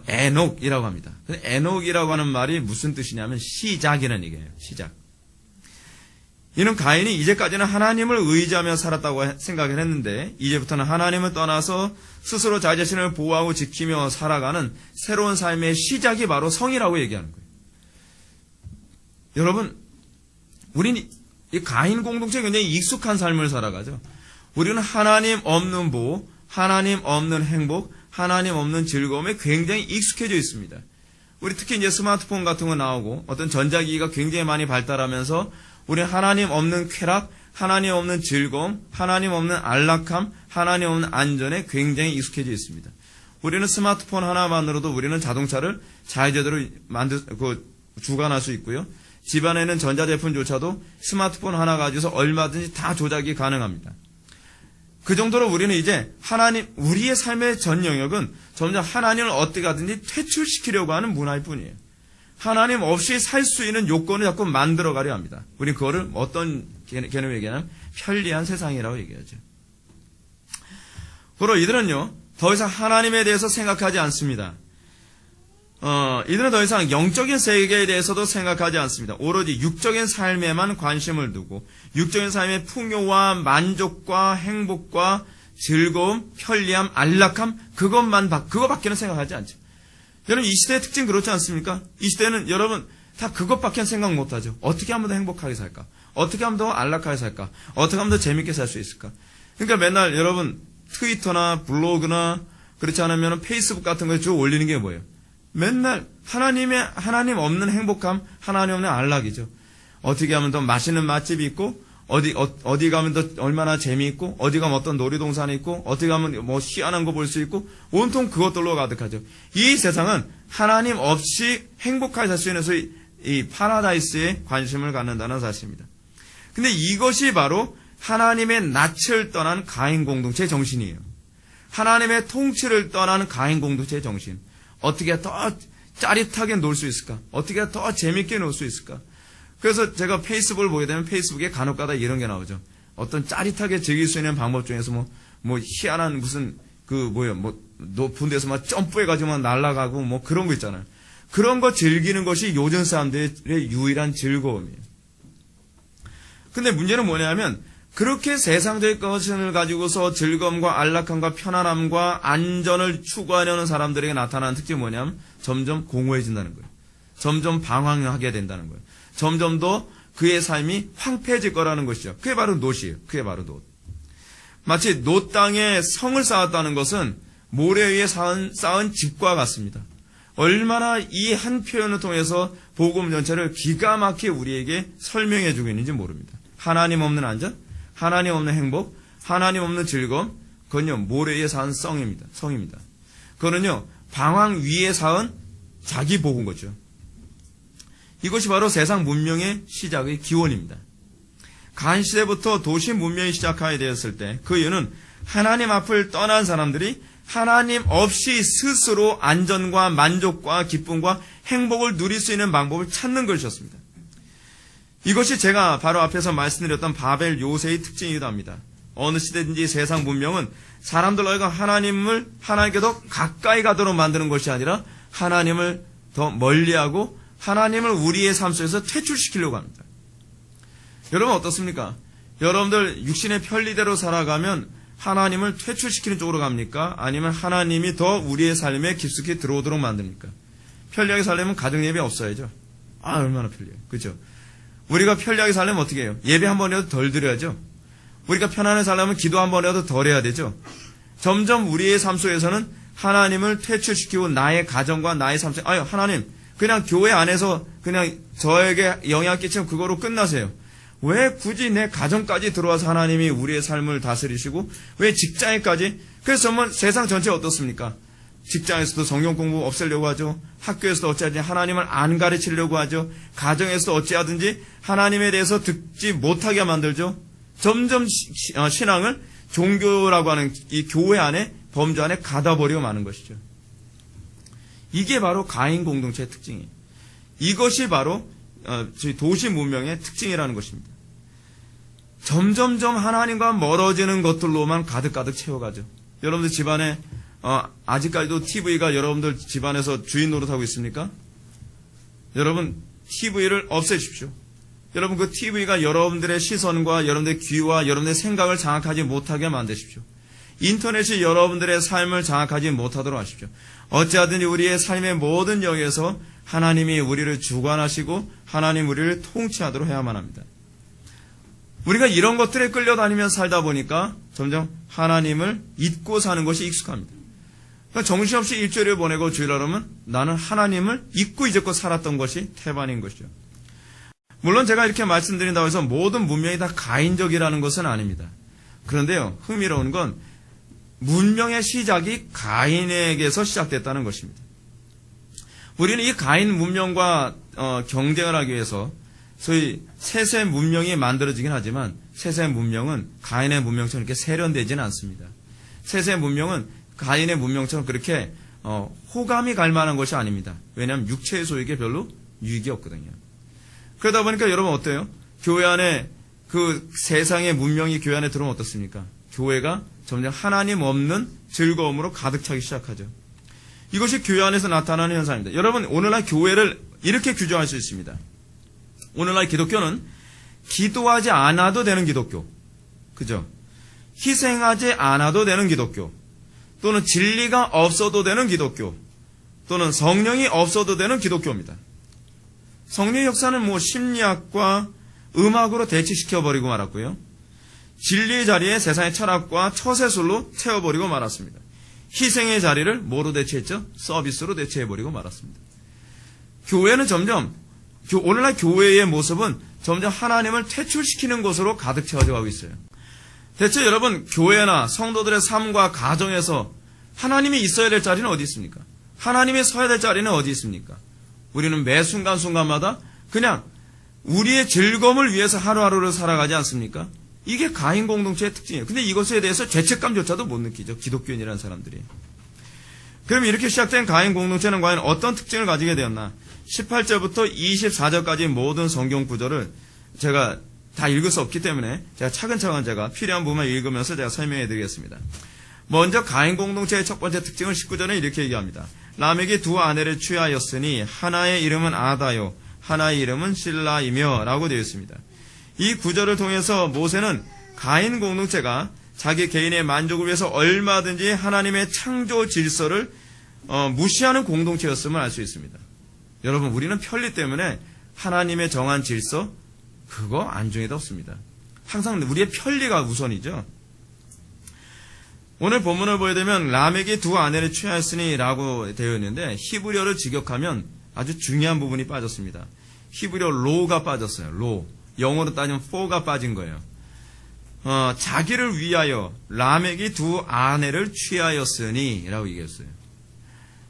에녹이라고 합니다. 에녹이라고 하는 말이 무슨 뜻이냐면 시작이라는 얘기예요. 시작. 이는 가인이 이제까지는 하나님을 의지하며 살았다고 생각을 했는데 이제부터는 하나님을 떠나서 스스로 자기 자신을 보호하고 지키며 살아가는 새로운 삶의 시작이 바로 성이라고 얘기하는 거예요. 여러분, 우리는 이 가인 공동체에 굉장히 익숙한 삶을 살아가죠. 우리는 하나님 없는 보호, 하나님 없는 행복, 하나님 없는 즐거움에 굉장히 익숙해져 있습니다. 우리 특히 이제 스마트폰 같은 거 나오고 어떤 전자기기가 굉장히 많이 발달하면서 우리는 하나님 없는 쾌락, 하나님 없는 즐거움, 하나님 없는 안락함, 하나님 없는 안전에 굉장히 익숙해져 있습니다. 우리는 스마트폰 하나만으로도 우리는 자동차를 자유자재로 주관할 수 있고요. 집안에 있는 전자제품조차도 스마트폰 하나 가지고서 얼마든지 다 조작이 가능합니다. 그 정도로 우리는 이제 우리의 삶의 전 영역은 점점 하나님을 어떻게 하든지 퇴출시키려고 하는 문화일 뿐이에요. 하나님 없이 살 수 있는 요건을 자꾸 만들어가려 합니다. 우리는 그거를 어떤 개념으로 얘기하냐면 편리한 세상이라고 얘기하죠. 그리고 이들은요, 더 이상 하나님에 대해서 생각하지 않습니다. 이들은 더 이상 영적인 세계에 대해서도 생각하지 않습니다. 오로지 육적인 삶에만 관심을 두고 육적인 삶의 풍요와 만족과 행복과 즐거움, 편리함, 안락함, 그것밖에는 생각하지 않죠. 여러분, 이 시대의 특징 그렇지 않습니까? 이 시대는 여러분 다 그것밖에 생각 못하죠. 어떻게 하면 더 행복하게 살까? 어떻게 하면 더 안락하게 살까? 어떻게 하면 더 재밌게 살 수 있을까? 그러니까 맨날 여러분 트위터나 블로그나 그렇지 않으면 페이스북 같은 거에 쭉 올리는 게 뭐예요? 맨날 하나님 없는 행복함, 하나님 없는 안락이죠. 어떻게 하면 더 맛있는 맛집이 있고, 어디 가면 더 얼마나 재미있고, 어디 가면 어떤 놀이동산이 있고, 어디 가면 뭐 희한한 거 볼 수 있고, 온통 그것들로 가득하죠. 이 세상은 하나님 없이 행복하게 살 수 있는 소위 이 파라다이스에 관심을 갖는다는 사실입니다. 근데 이것이 바로 하나님의 낯을 떠난 가인 공동체의 정신이에요. 하나님의 통치를 떠난 가인 공동체의 정신. 어떻게 더 짜릿하게 놀 수 있을까? 어떻게 더 재밌게 놀 수 있을까? 그래서 제가 페이스북을 보게 되면 페이스북에 간혹가다 이런 게 나오죠. 어떤 짜릿하게 즐길 수 있는 방법 중에서 희한한 무슨 높은 데서 막 점프해가지고 막 날아가고 뭐 그런 거 있잖아요. 그런 거 즐기는 것이 요즘 사람들의 유일한 즐거움이에요. 근데 문제는 뭐냐면 그렇게 세상적인 것을 가지고서 즐거움과 안락함과 편안함과 안전을 추구하려는 사람들에게 나타나는 특징이 뭐냐면 점점 공허해진다는 거예요. 점점 방황하게 된다는 거예요. 점점 더 그의 삶이 황폐해질 거라는 것이죠. 그게 바로 놋이에요. 그게 바로 놋. 마치 놋 땅에 성을 쌓았다는 것은 모래 위에 쌓은 집과 같습니다. 얼마나 이 한 표현을 통해서 복음 전체를 기가 막히게 우리에게 설명해 주고 있는지 모릅니다. 하나님 없는 안전, 하나님 없는 행복, 하나님 없는 즐거움, 그건요 모래 위에 쌓은 성입니다. 그거는요 방황 위에 쌓은 자기 복인 거죠. 이것이 바로 세상 문명의 시작의 기원입니다. 가인 시대부터 도시 문명이 시작하게 되었을 때 그 이유는 하나님 앞을 떠난 사람들이 하나님 없이 스스로 안전과 만족과 기쁨과 행복을 누릴 수 있는 방법을 찾는 것이었습니다. 이것이 제가 바로 앞에서 말씀드렸던 바벨 요새의 특징이기도 합니다. 어느 시대든지 세상 문명은 사람들로 하여금 하나님께 더 가까이 가도록 만드는 것이 아니라 하나님을 더 멀리하고 하나님을 우리의 삶 속에서 퇴출시키려고 합니다. 여러분 어떻습니까? 여러분들 육신의 편리대로 살아가면 하나님을 퇴출시키는 쪽으로 갑니까? 아니면 하나님이 더 우리의 삶에 깊숙이 들어오도록 만듭니까? 편리하게 살려면 가정 예배 없어야죠. 얼마나 편리해요. 그렇죠? 우리가 편리하게 살려면 어떻게 해요? 예배 한 번이라도 덜 드려야죠. 우리가 편안하게 살려면 기도 한 번이라도 덜 해야 되죠. 점점 우리의 삶 속에서는 하나님을 퇴출시키고 나의 가정과 나의 삶 속에 하나님 그냥 교회 안에서 그냥 저에게 영향 끼치면 그거로 끝나세요. 왜 굳이 내 가정까지 들어와서 하나님이 우리의 삶을 다스리시고 왜 직장에까지? 그래서 정말 세상 전체 어떻습니까? 직장에서도 성경 공부 없애려고 하죠. 학교에서도 어찌하든지 하나님을 안 가르치려고 하죠. 가정에서도 어찌하든지 하나님에 대해서 듣지 못하게 만들죠. 점점 신앙을 종교라고 하는 이 교회 안에 범주 안에 가다버리고 마는 것이죠. 이게 바로 가인 공동체의 특징이에요. 이것이 바로 저희 도시 문명의 특징이라는 것입니다. 점점점 하나님과 멀어지는 것들로만 가득가득 채워가죠. 여러분들 집안에 아직까지도 TV가 여러분들 집안에서 주인 노릇하고 있습니까? 여러분 TV를 없애십시오. 여러분 그 TV가 여러분들의 시선과 여러분들의 귀와 여러분들의 생각을 장악하지 못하게 만드십시오. 인터넷이 여러분들의 삶을 장악하지 못하도록 하십시오. 어찌하든지 우리의 삶의 모든 영역에서 하나님이 우리를 주관하시고 하나님 우리를 통치하도록 해야만 합니다. 우리가 이런 것들에 끌려다니면서 살다 보니까 점점 하나님을 잊고 사는 것이 익숙합니다. 그러니까 정신없이 일주일을 보내고 주일날 오면 나는 하나님을 잊고 이제껏 살았던 것이 태반인 것이죠. 물론 제가 이렇게 말씀드린다고 해서 모든 문명이 다 가인적이라는 것은 아닙니다. 그런데요, 흥미로운 건 문명의 시작이 가인에게서 시작됐다는 것입니다. 우리는 이 가인 문명과 경쟁을 하기 위해서 소위 셋의 문명이 만들어지긴 하지만 셋의 문명은 가인의 문명처럼 이렇게 세련되지는 않습니다. 셋의 문명은 가인의 문명처럼 그렇게 호감이 갈 만한 것이 아닙니다. 왜냐하면 육체의 소유에 별로 유익이 없거든요. 그러다 보니까 여러분 어때요? 교회 안에 그 세상의 문명이 교회 안에 들어오면 어떻습니까? 교회가 점점 하나님 없는 즐거움으로 가득 차기 시작하죠. 이것이 교회 안에서 나타나는 현상입니다. 여러분 오늘날 교회를 이렇게 규정할 수 있습니다. 오늘날 기독교는 기도하지 않아도 되는 기독교, 그죠? 희생하지 않아도 되는 기독교, 또는 진리가 없어도 되는 기독교, 또는 성령이 없어도 되는 기독교입니다. 성령의 역사는 심리학과 음악으로 대치시켜버리고 말았고요. 진리의 자리에 세상의 철학과 처세술로 채워버리고 말았습니다. 희생의 자리를 뭐로 대체했죠? 서비스로 대체해버리고 말았습니다. 교회는 점점 오늘날 교회의 모습은 점점 하나님을 퇴출시키는 것으로 가득 채워져 가고 있어요. 대체 여러분 교회나 성도들의 삶과 가정에서 하나님이 있어야 될 자리는 어디 있습니까? 하나님이 서야 될 자리는 어디 있습니까? 우리는 매 순간순간마다 그냥 우리의 즐거움을 위해서 하루하루를 살아가지 않습니까? 이게 가인 공동체의 특징이에요. 근데 이것에 대해서 죄책감조차도 못 느끼죠. 기독교인이라는 사람들이. 그럼 이렇게 시작된 가인 공동체는 과연 어떤 특징을 가지게 되었나? 18절부터 24절까지 모든 성경 구절을 제가 다 읽을 수 없기 때문에 제가 차근차근 제가 필요한 부분만 읽으면서 제가 설명해 드리겠습니다. 먼저 가인 공동체의 첫 번째 특징을 19절에 이렇게 얘기합니다. 라멕이 두 아내를 취하였으니 하나의 이름은 아다요 하나의 이름은 실라이며 라고 되어 있습니다. 이 구절을 통해서 모세는 가인 공동체가 자기 개인의 만족을 위해서 얼마든지 하나님의 창조 질서를 무시하는 공동체였음을 알 수 있습니다. 여러분 우리는 편리 때문에 하나님의 정한 질서 그거 안중에도 없습니다. 항상 우리의 편리가 우선이죠. 오늘 본문을 보게 되면 라멕이 두 아내를 취하였으니 라고 되어 있는데 히브리어를 직역하면 아주 중요한 부분이 빠졌습니다. 히브리어 로가 빠졌어요. 로. 영어로 따지면 for가 빠진 거예요. 자기를 위하여 라멕이 두 아내를 취하였으니 라고 얘기했어요.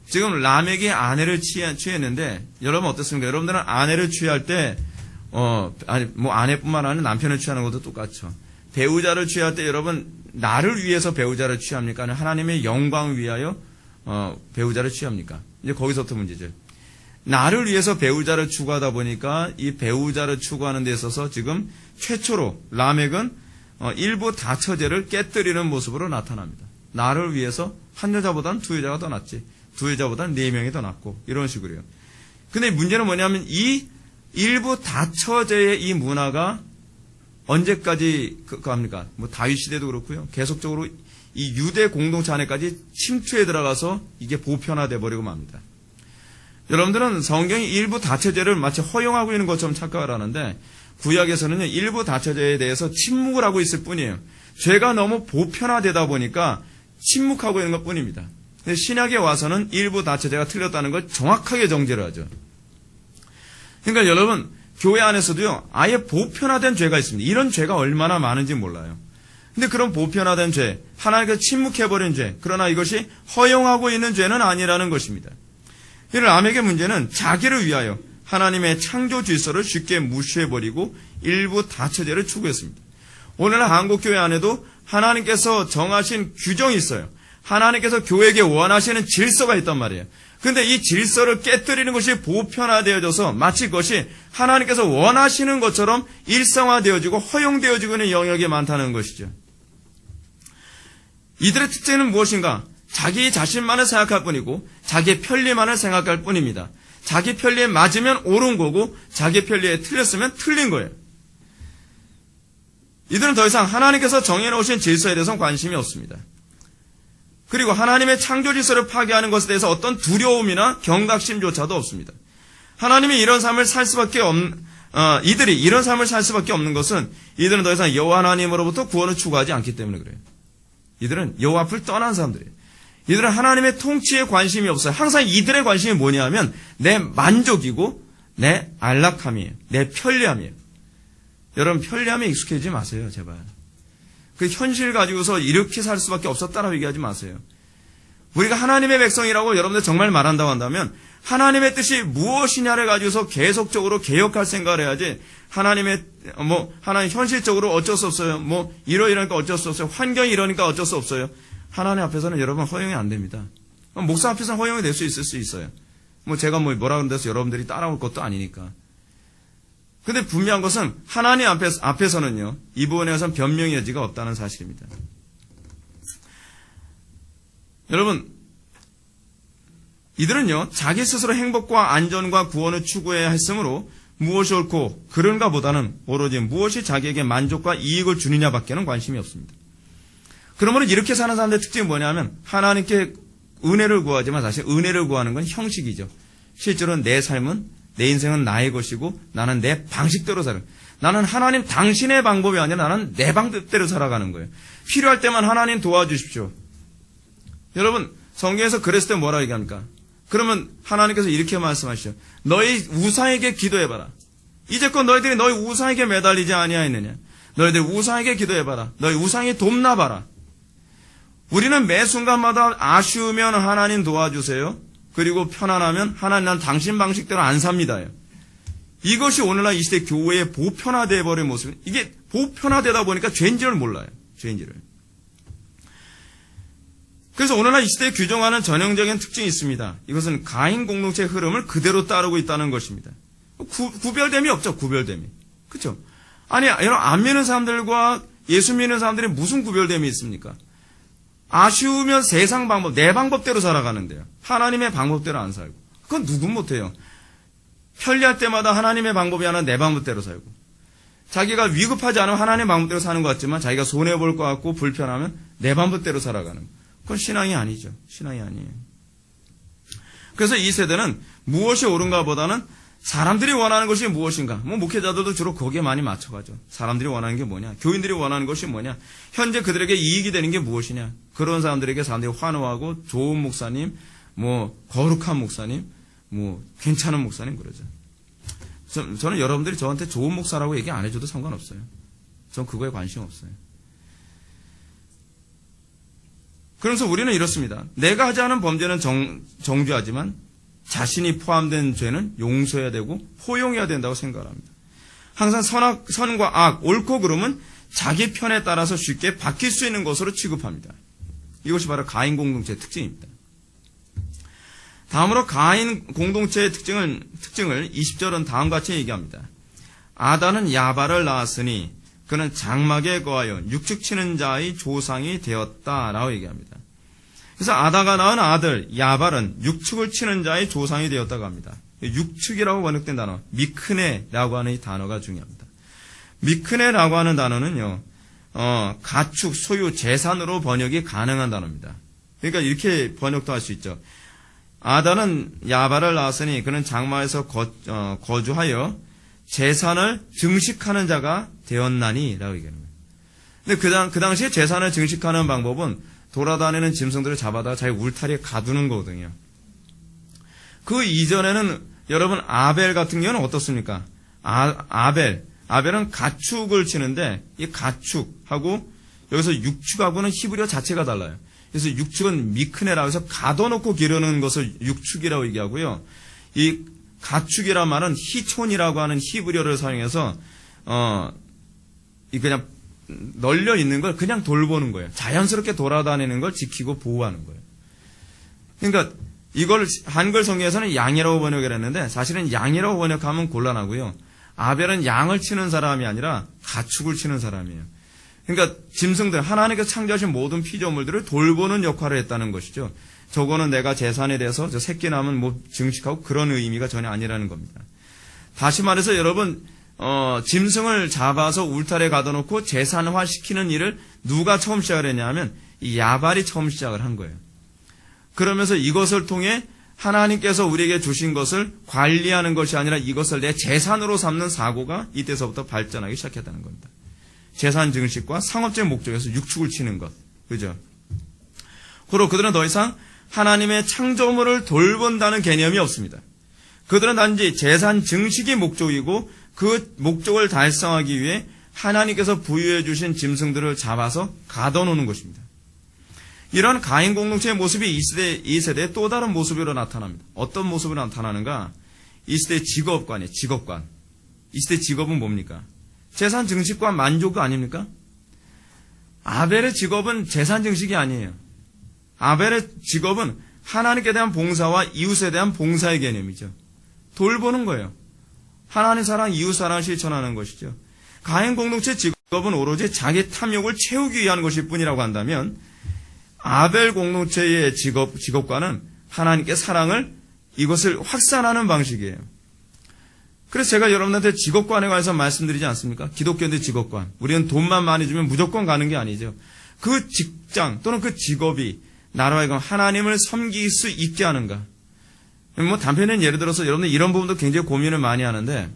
지금 라멕이 아내를 취했는데 여러분 어떻습니까? 여러분들은 아내를 취할 때 아내뿐만 아니라 남편을 취하는 것도 똑같죠. 배우자를 취할 때 여러분 나를 위해서 배우자를 취합니까? 하나님의 영광을 위하여 배우자를 취합니까? 이제 거기서부터 문제죠. 나를 위해서 배우자를 추구하다 보니까 이 배우자를 추구하는 데 있어서 지금 최초로 라멕은 일부 다처제를 깨뜨리는 모습으로 나타납니다. 나를 위해서 한 여자보다는 두 여자가 더 낫지. 두 여자보다는 네 명이 더 낫고 이런 식으로요. 근데 문제는 뭐냐면 이 일부 다처제의 이 문화가 언제까지 합니까? 뭐 다윗 시대도 그렇고요. 계속적으로 이 유대 공동체 안에까지 침투해 들어가서 이게 보편화돼 버리고 맙니다. 여러분들은 성경이 일부 다처제를 마치 허용하고 있는 것처럼 착각을 하는데 구약에서는요, 일부 다처제에 대해서 침묵을 하고 있을 뿐이에요. 죄가 너무 보편화되다 보니까 침묵하고 있는 것 뿐입니다. 근데 신약에 와서는 일부 다처제가 틀렸다는 걸 정확하게 정죄를 하죠. 그러니까 여러분, 교회 안에서도요, 아예 보편화된 죄가 있습니다. 이런 죄가 얼마나 많은지 몰라요. 근데 그런 보편화된 죄, 하나님께서 침묵해버린 죄, 그러나 이것이 허용하고 있는 죄는 아니라는 것입니다. 이 라멕의 문제는 자기를 위하여 하나님의 창조 질서를 쉽게 무시해버리고 일부 다처제를 추구했습니다. 오늘 한국교회 안에도 하나님께서 정하신 규정이 있어요. 하나님께서 교회에게 원하시는 질서가 있단 말이에요. 그런데 이 질서를 깨뜨리는 것이 보편화되어져서 마치 그것이 하나님께서 원하시는 것처럼 일상화되어지고 허용되어지고 있는 영역이 많다는 것이죠. 이들의 특징은 무엇인가? 자기 자신만을 생각할 뿐이고 자기 편리만을 생각할 뿐입니다. 자기 편리에 맞으면 옳은 거고 자기 편리에 틀렸으면 틀린 거예요. 이들은 더 이상 하나님께서 정해놓으신 질서에 대해서는 관심이 없습니다. 그리고 하나님의 창조 질서를 파괴하는 것에 대해서 어떤 두려움이나 경각심조차도 없습니다. 하나님이 이런 삶을 살 수밖에 없는 이들이 이런 삶을 살 수밖에 없는 것은 이들은 더 이상 여호와 하나님으로부터 구원을 추구하지 않기 때문에 그래요. 이들은 여호와 앞을 떠난 사람들이에요. 이들은 하나님의 통치에 관심이 없어요. 항상 이들의 관심이 뭐냐면 내 만족이고 내 안락함이에요. 내 편리함이에요. 여러분, 편리함에 익숙해지지 마세요, 제발. 그 현실 가지고서 이렇게 살 수밖에 없었다라고 얘기하지 마세요. 우리가 하나님의 백성이라고 여러분들 정말 말한다고 한다면 하나님의 뜻이 무엇이냐를 가지고서 계속적으로 개혁할 생각을 해야지 하나님 현실적으로 어쩔 수 없어요. 이러니까 어쩔 수 없어요. 환경이 이러니까 어쩔 수 없어요. 하나님 앞에서는 여러분 허용이 안 됩니다. 목사 앞에서는 허용이 될 수 있을 수 있어요. 제가 뭐라 그런데서 여러분들이 따라올 것도 아니니까. 근데 분명한 것은 하나님 앞에서는요, 이 부분에 대해서는 변명의 여지가 없다는 사실입니다. 여러분, 이들은요, 자기 스스로 행복과 안전과 구원을 추구해야 했으므로 무엇이 옳고 그른가 보다는 오로지 무엇이 자기에게 만족과 이익을 주느냐 밖에는 관심이 없습니다. 그러므로 이렇게 사는 사람들의 특징이 뭐냐면 하나님께 은혜를 구하지만 사실 은혜를 구하는 건 형식이죠. 실제로는 내 삶은 내 인생은 나의 것이고 나는 내 방식대로 살아요. 나는 하나님 당신의 방법이 아니라 나는 내 방법대로 살아가는 거예요. 필요할 때만 하나님 도와주십시오. 여러분, 성경에서 그랬을 때 뭐라 얘기합니까? 그러면 하나님께서 이렇게 말씀하시죠. 너희 우상에게 기도해봐라. 이제껏 너희들이 너희 우상에게 매달리지 아니하였느냐. 너희들 우상에게 기도해봐라. 너희 우상이 돕나봐라. 우리는 매 순간마다 아쉬우면 하나님 도와주세요. 그리고 편안하면 하나님 난 당신 방식대로 안 삽니다요. 이것이 오늘날 이 시대 교회의 보편화되어 버린 모습. 이게 보편화되다 보니까 죄인지를 몰라요. 죄인지를. 그래서 오늘날 이 시대에 규정하는 전형적인 특징이 있습니다. 이것은 가인 공동체의 흐름을 그대로 따르고 있다는 것입니다. 구별됨이 없죠. 구별됨이. 그렇죠? 아니, 여러분 안 믿는 사람들과 예수 믿는 사람들이 무슨 구별됨이 있습니까? 아쉬우면 세상 방법, 내 방법대로 살아가는데요. 하나님의 방법대로 안 살고. 그건 누군 못해요. 편리할 때마다 하나님의 방법이 아니라 내 방법대로 살고. 자기가 위급하지 않으면 하나님의 방법대로 사는 것 같지만 자기가 손해볼 것 같고 불편하면 내 방법대로 살아가는 거. 그건 신앙이 아니죠. 신앙이 아니에요. 그래서 이 세대는 무엇이 옳은가 보다는 사람들이 원하는 것이 무엇인가. 목회자들도 주로 거기에 많이 맞춰가죠. 사람들이 원하는 게 뭐냐. 교인들이 원하는 것이 뭐냐. 현재 그들에게 이익이 되는 게 무엇이냐. 그런 사람들에게 사람들이 환호하고 좋은 목사님, 거룩한 목사님, 괜찮은 목사님 그러죠. 저는 여러분들이 저한테 좋은 목사라고 얘기 안 해줘도 상관없어요. 전 그거에 관심 없어요. 그러면서 우리는 이렇습니다. 내가 하지 않은 범죄는 정죄하지만 자신이 포함된 죄는 용서해야 되고 포용해야 된다고 생각합니다. 항상 선과 악, 옳고 그름은 자기 편에 따라서 쉽게 바뀔 수 있는 것으로 취급합니다. 이것이 바로 가인 공동체의 특징입니다. 다음으로 가인 공동체의 특징을 20절은 다음과 같이 얘기합니다. 아다는 야발을 낳았으니 그는 장막에 거하여 육축 치는 자의 조상이 되었다라고 얘기합니다. 그래서 아다가 낳은 아들 야발은 육축을 치는 자의 조상이 되었다고 합니다. 육축이라고 번역된 단어 미크네라고 하는 이 단어가 중요합니다. 미크네라고 하는 단어는요, 가축, 소유, 재산으로 번역이 가능한 단어입니다. 그러니까 이렇게 번역도 할 수 있죠. 아다는 야발을 낳았으니 그는 장막에서 거주하여 재산을 증식하는 자가 되었나니 라고 얘기합니다. 근데 그 당시에 재산을 증식하는 방법은 돌아다니는 짐승들을 잡아다 자기 울타리에 가두는 거거든요. 그 이전에는 여러분 아벨 같은 경우는 어떻습니까? 아벨은 가축을 치는데 이 가축하고 여기서 육축하고는 히브리어 자체가 달라요. 그래서 육축은 미크네라고 해서 가둬놓고 기르는 것을 육축이라고 얘기하고요. 이 가축이란 말은 히촌이라고 하는 히브리어를 사용해서 그냥 널려 있는 걸 그냥 돌보는 거예요. 자연스럽게 돌아다니는 걸 지키고 보호하는 거예요. 그러니까 이걸 한글 성경에서는 양이라고 번역을 했는데 사실은 양이라고 번역하면 곤란하고요. 아벨은 양을 치는 사람이 아니라 가축을 치는 사람이에요. 그러니까 짐승들, 하나님께서 창조하신 모든 피조물들을 돌보는 역할을 했다는 것이죠. 저거는 내가 재산에 대해서 저 새끼 낳으면 뭐 증식하고 그런 의미가 전혀 아니라는 겁니다. 다시 말해서 여러분, 짐승을 잡아서 울타리에 가둬놓고 재산화시키는 일을 누가 처음 시작을 했냐면 이 야발이 처음 시작을 한 거예요. 그러면서 이것을 통해 하나님께서 우리에게 주신 것을 관리하는 것이 아니라 이것을 내 재산으로 삼는 사고가 이때서부터 발전하기 시작했다는 겁니다. 재산 증식과 상업적 목적에서 육축을 치는 것. 그죠? 그리고 그들은 더 이상 하나님의 창조물을 돌본다는 개념이 없습니다. 그들은 단지 재산 증식이 목적이고 그 목적을 달성하기 위해 하나님께서 부여해 주신 짐승들을 잡아서 가둬놓는 것입니다. 이런 가인 공동체의 모습이 이 세대의 또 다른 모습으로 나타납니다. 어떤 모습으로 나타나는가? 이 세대의 직업관이에요. 직업관. 이 세대의 직업은 뭡니까? 재산 증식과 만족 아닙니까? 아벨의 직업은 재산 증식이 아니에요. 아벨의 직업은 하나님께 대한 봉사와 이웃에 대한 봉사의 개념이죠. 돌보는 거예요. 하나님 사랑, 이웃 사랑을 실천하는 것이죠. 가인 공동체 직업은 오로지 자기 탐욕을 채우기 위한 것일 뿐이라고 한다면 아벨 공동체의 직업과는 하나님께 사랑을 이것을 확산하는 방식이에요. 그래서 제가 여러분한테 직업관에 관해서 말씀드리지 않습니까? 기독교인들 직업관. 우리는 돈만 많이 주면 무조건 가는 게 아니죠. 그 직장 또는 그 직업이 나로 하여금 하나님을 섬길 수 있게 하는가. 뭐 단편적인 예를 들어서 여러분들 이런 부분도 굉장히 고민을 많이 하는데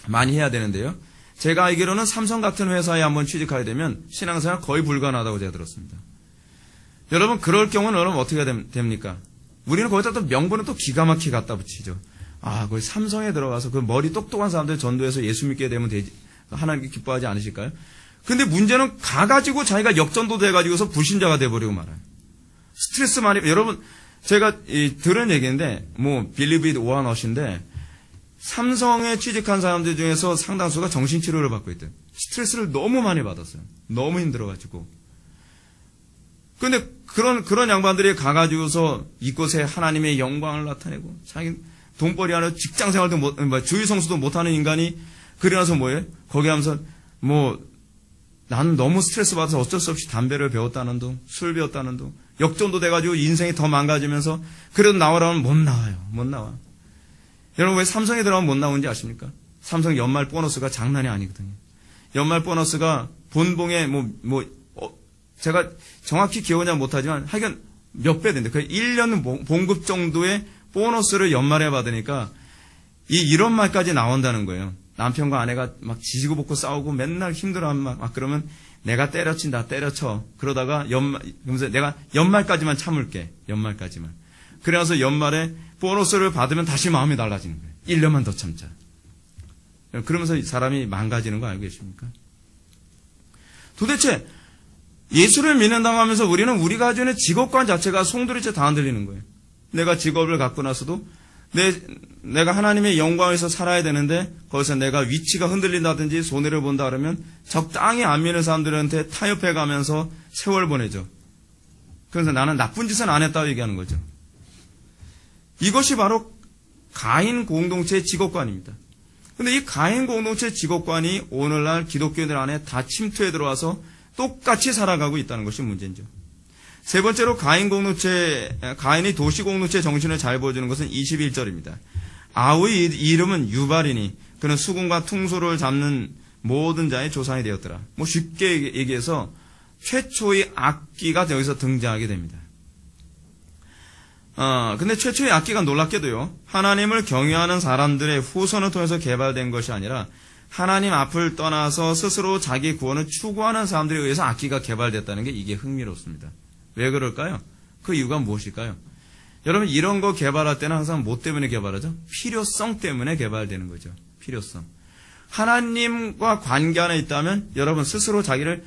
많이 해야 되는데요. 제가 알기로는 삼성 같은 회사에 한번 취직하게 되면 신앙생활 거의 불가능하다고 제가 들었습니다. 여러분 그럴 경우는 여러분 어떻게 됩니까? 우리는 거기다 또 명분은 또 기가 막히게 갖다 붙이죠. 거기 삼성에 들어가서 그 머리 똑똑한 사람들 전도해서 예수 믿게 되면 되지. 하나님께 기뻐하지 않으실까요? 근데 문제는 가가지고 자기가 역전도 돼가지고서 불신자가 돼버리고 말아요. 스트레스 많이, 여러분, 제가 들은 얘기인데, believe it or not인데, 삼성에 취직한 사람들 중에서 상당수가 정신치료를 받고 있대요. 스트레스를 너무 많이 받았어요. 너무 힘들어가지고. 근데 그런 양반들이 가가지고서 이곳에 하나님의 영광을 나타내고, 자기 돈벌이 하는 직장 생활도 주의 성수도 못하는 인간이 그러면서 뭐예요? 거기 하면서 나는 너무 스트레스 받아서 어쩔 수 없이 담배를 배웠다는 둥, 술 배웠다는 둥, 역전도 돼가지고 인생이 더 망가지면서 그래도 나오라면 못 나와요. 못 나와. 여러분 왜 삼성에 들어가면 못 나오는지 아십니까? 삼성 연말 보너스가 장난이 아니거든요. 연말 보너스가 본봉에 제가 정확히 기억은 못하지만 하여간 몇 배 된대. 그 1년 봉급 정도의 보너스를 연말에 받으니까 이런 말까지 나온다는 거예요. 남편과 아내가 막 지지고 볶고 싸우고 맨날 힘들어하면 막 그러면 내가 때려친다, 때려쳐. 그러다가 그러면서 내가 연말까지만 참을게. 연말까지만. 그래서 연말에 보너스를 받으면 다시 마음이 달라지는 거예요. 1년만 더 참자. 그러면서 사람이 망가지는 거 알고 계십니까? 도대체 예수를 믿는다고 하면서 우리는 우리가 가지고 있는 직업관 자체가 송두리째 다 흔들리는 거예요. 내가 직업을 갖고 나서도 내가 하나님의 영광에서 살아야 되는데 거기서 내가 위치가 흔들린다든지 손해를 본다 그러면 적당히 안 믿는 사람들한테 타협해 가면서 세월 보내죠. 그래서 나는 나쁜 짓은 안 했다고 얘기하는 거죠. 이것이 바로 가인 공동체의 직업관입니다. 근데 이 가인 공동체의 직업관이 오늘날 기독교인들 안에 다 침투해 들어와서 똑같이 살아가고 있다는 것이 문제죠. 세 번째로 가인이 도시 공동체 정신을 잘 보여주는 것은 21절입니다. 아우의 이름은 유발이니 그는 수금과 퉁소를 잡는 모든 자의 조상이 되었더라. 쉽게 얘기해서 최초의 악기가 여기서 등장하게 됩니다. 근데 최초의 악기가 놀랍게도요, 하나님을 경외하는 사람들의 후손을 통해서 개발된 것이 아니라 하나님 앞을 떠나서 스스로 자기 구원을 추구하는 사람들에 의해서 악기가 개발됐다는 게 이게 흥미롭습니다. 왜 그럴까요? 그 이유가 무엇일까요? 여러분, 이런 거 개발할 때는 항상 뭐 때문에 개발하죠? 필요성 때문에 개발되는 거죠. 필요성. 하나님과 관계 안에 있다면 여러분 스스로 자기를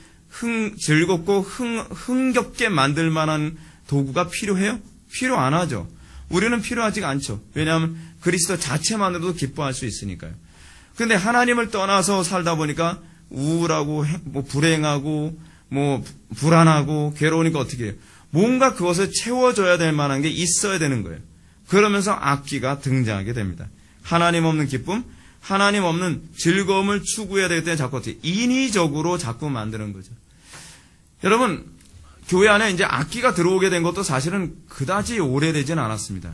즐겁고 흥겹게 만들 만한 도구가 필요해요? 필요 안 하죠. 우리는 필요하지가 않죠. 왜냐하면 그리스도 자체만으로도 기뻐할 수 있으니까요. 근데 하나님을 떠나서 살다 보니까 우울하고 불행하고 불안하고 괴로우니까 어떻게 해요? 뭔가 그것을 채워줘야 될 만한 게 있어야 되는 거예요. 그러면서 악기가 등장하게 됩니다. 하나님 없는 기쁨, 하나님 없는 즐거움을 추구해야 될 때 자꾸 어떻게 인위적으로 자꾸 만드는 거죠. 여러분, 교회 안에 이제 악기가 들어오게 된 것도 사실은 그다지 오래되진 않았습니다.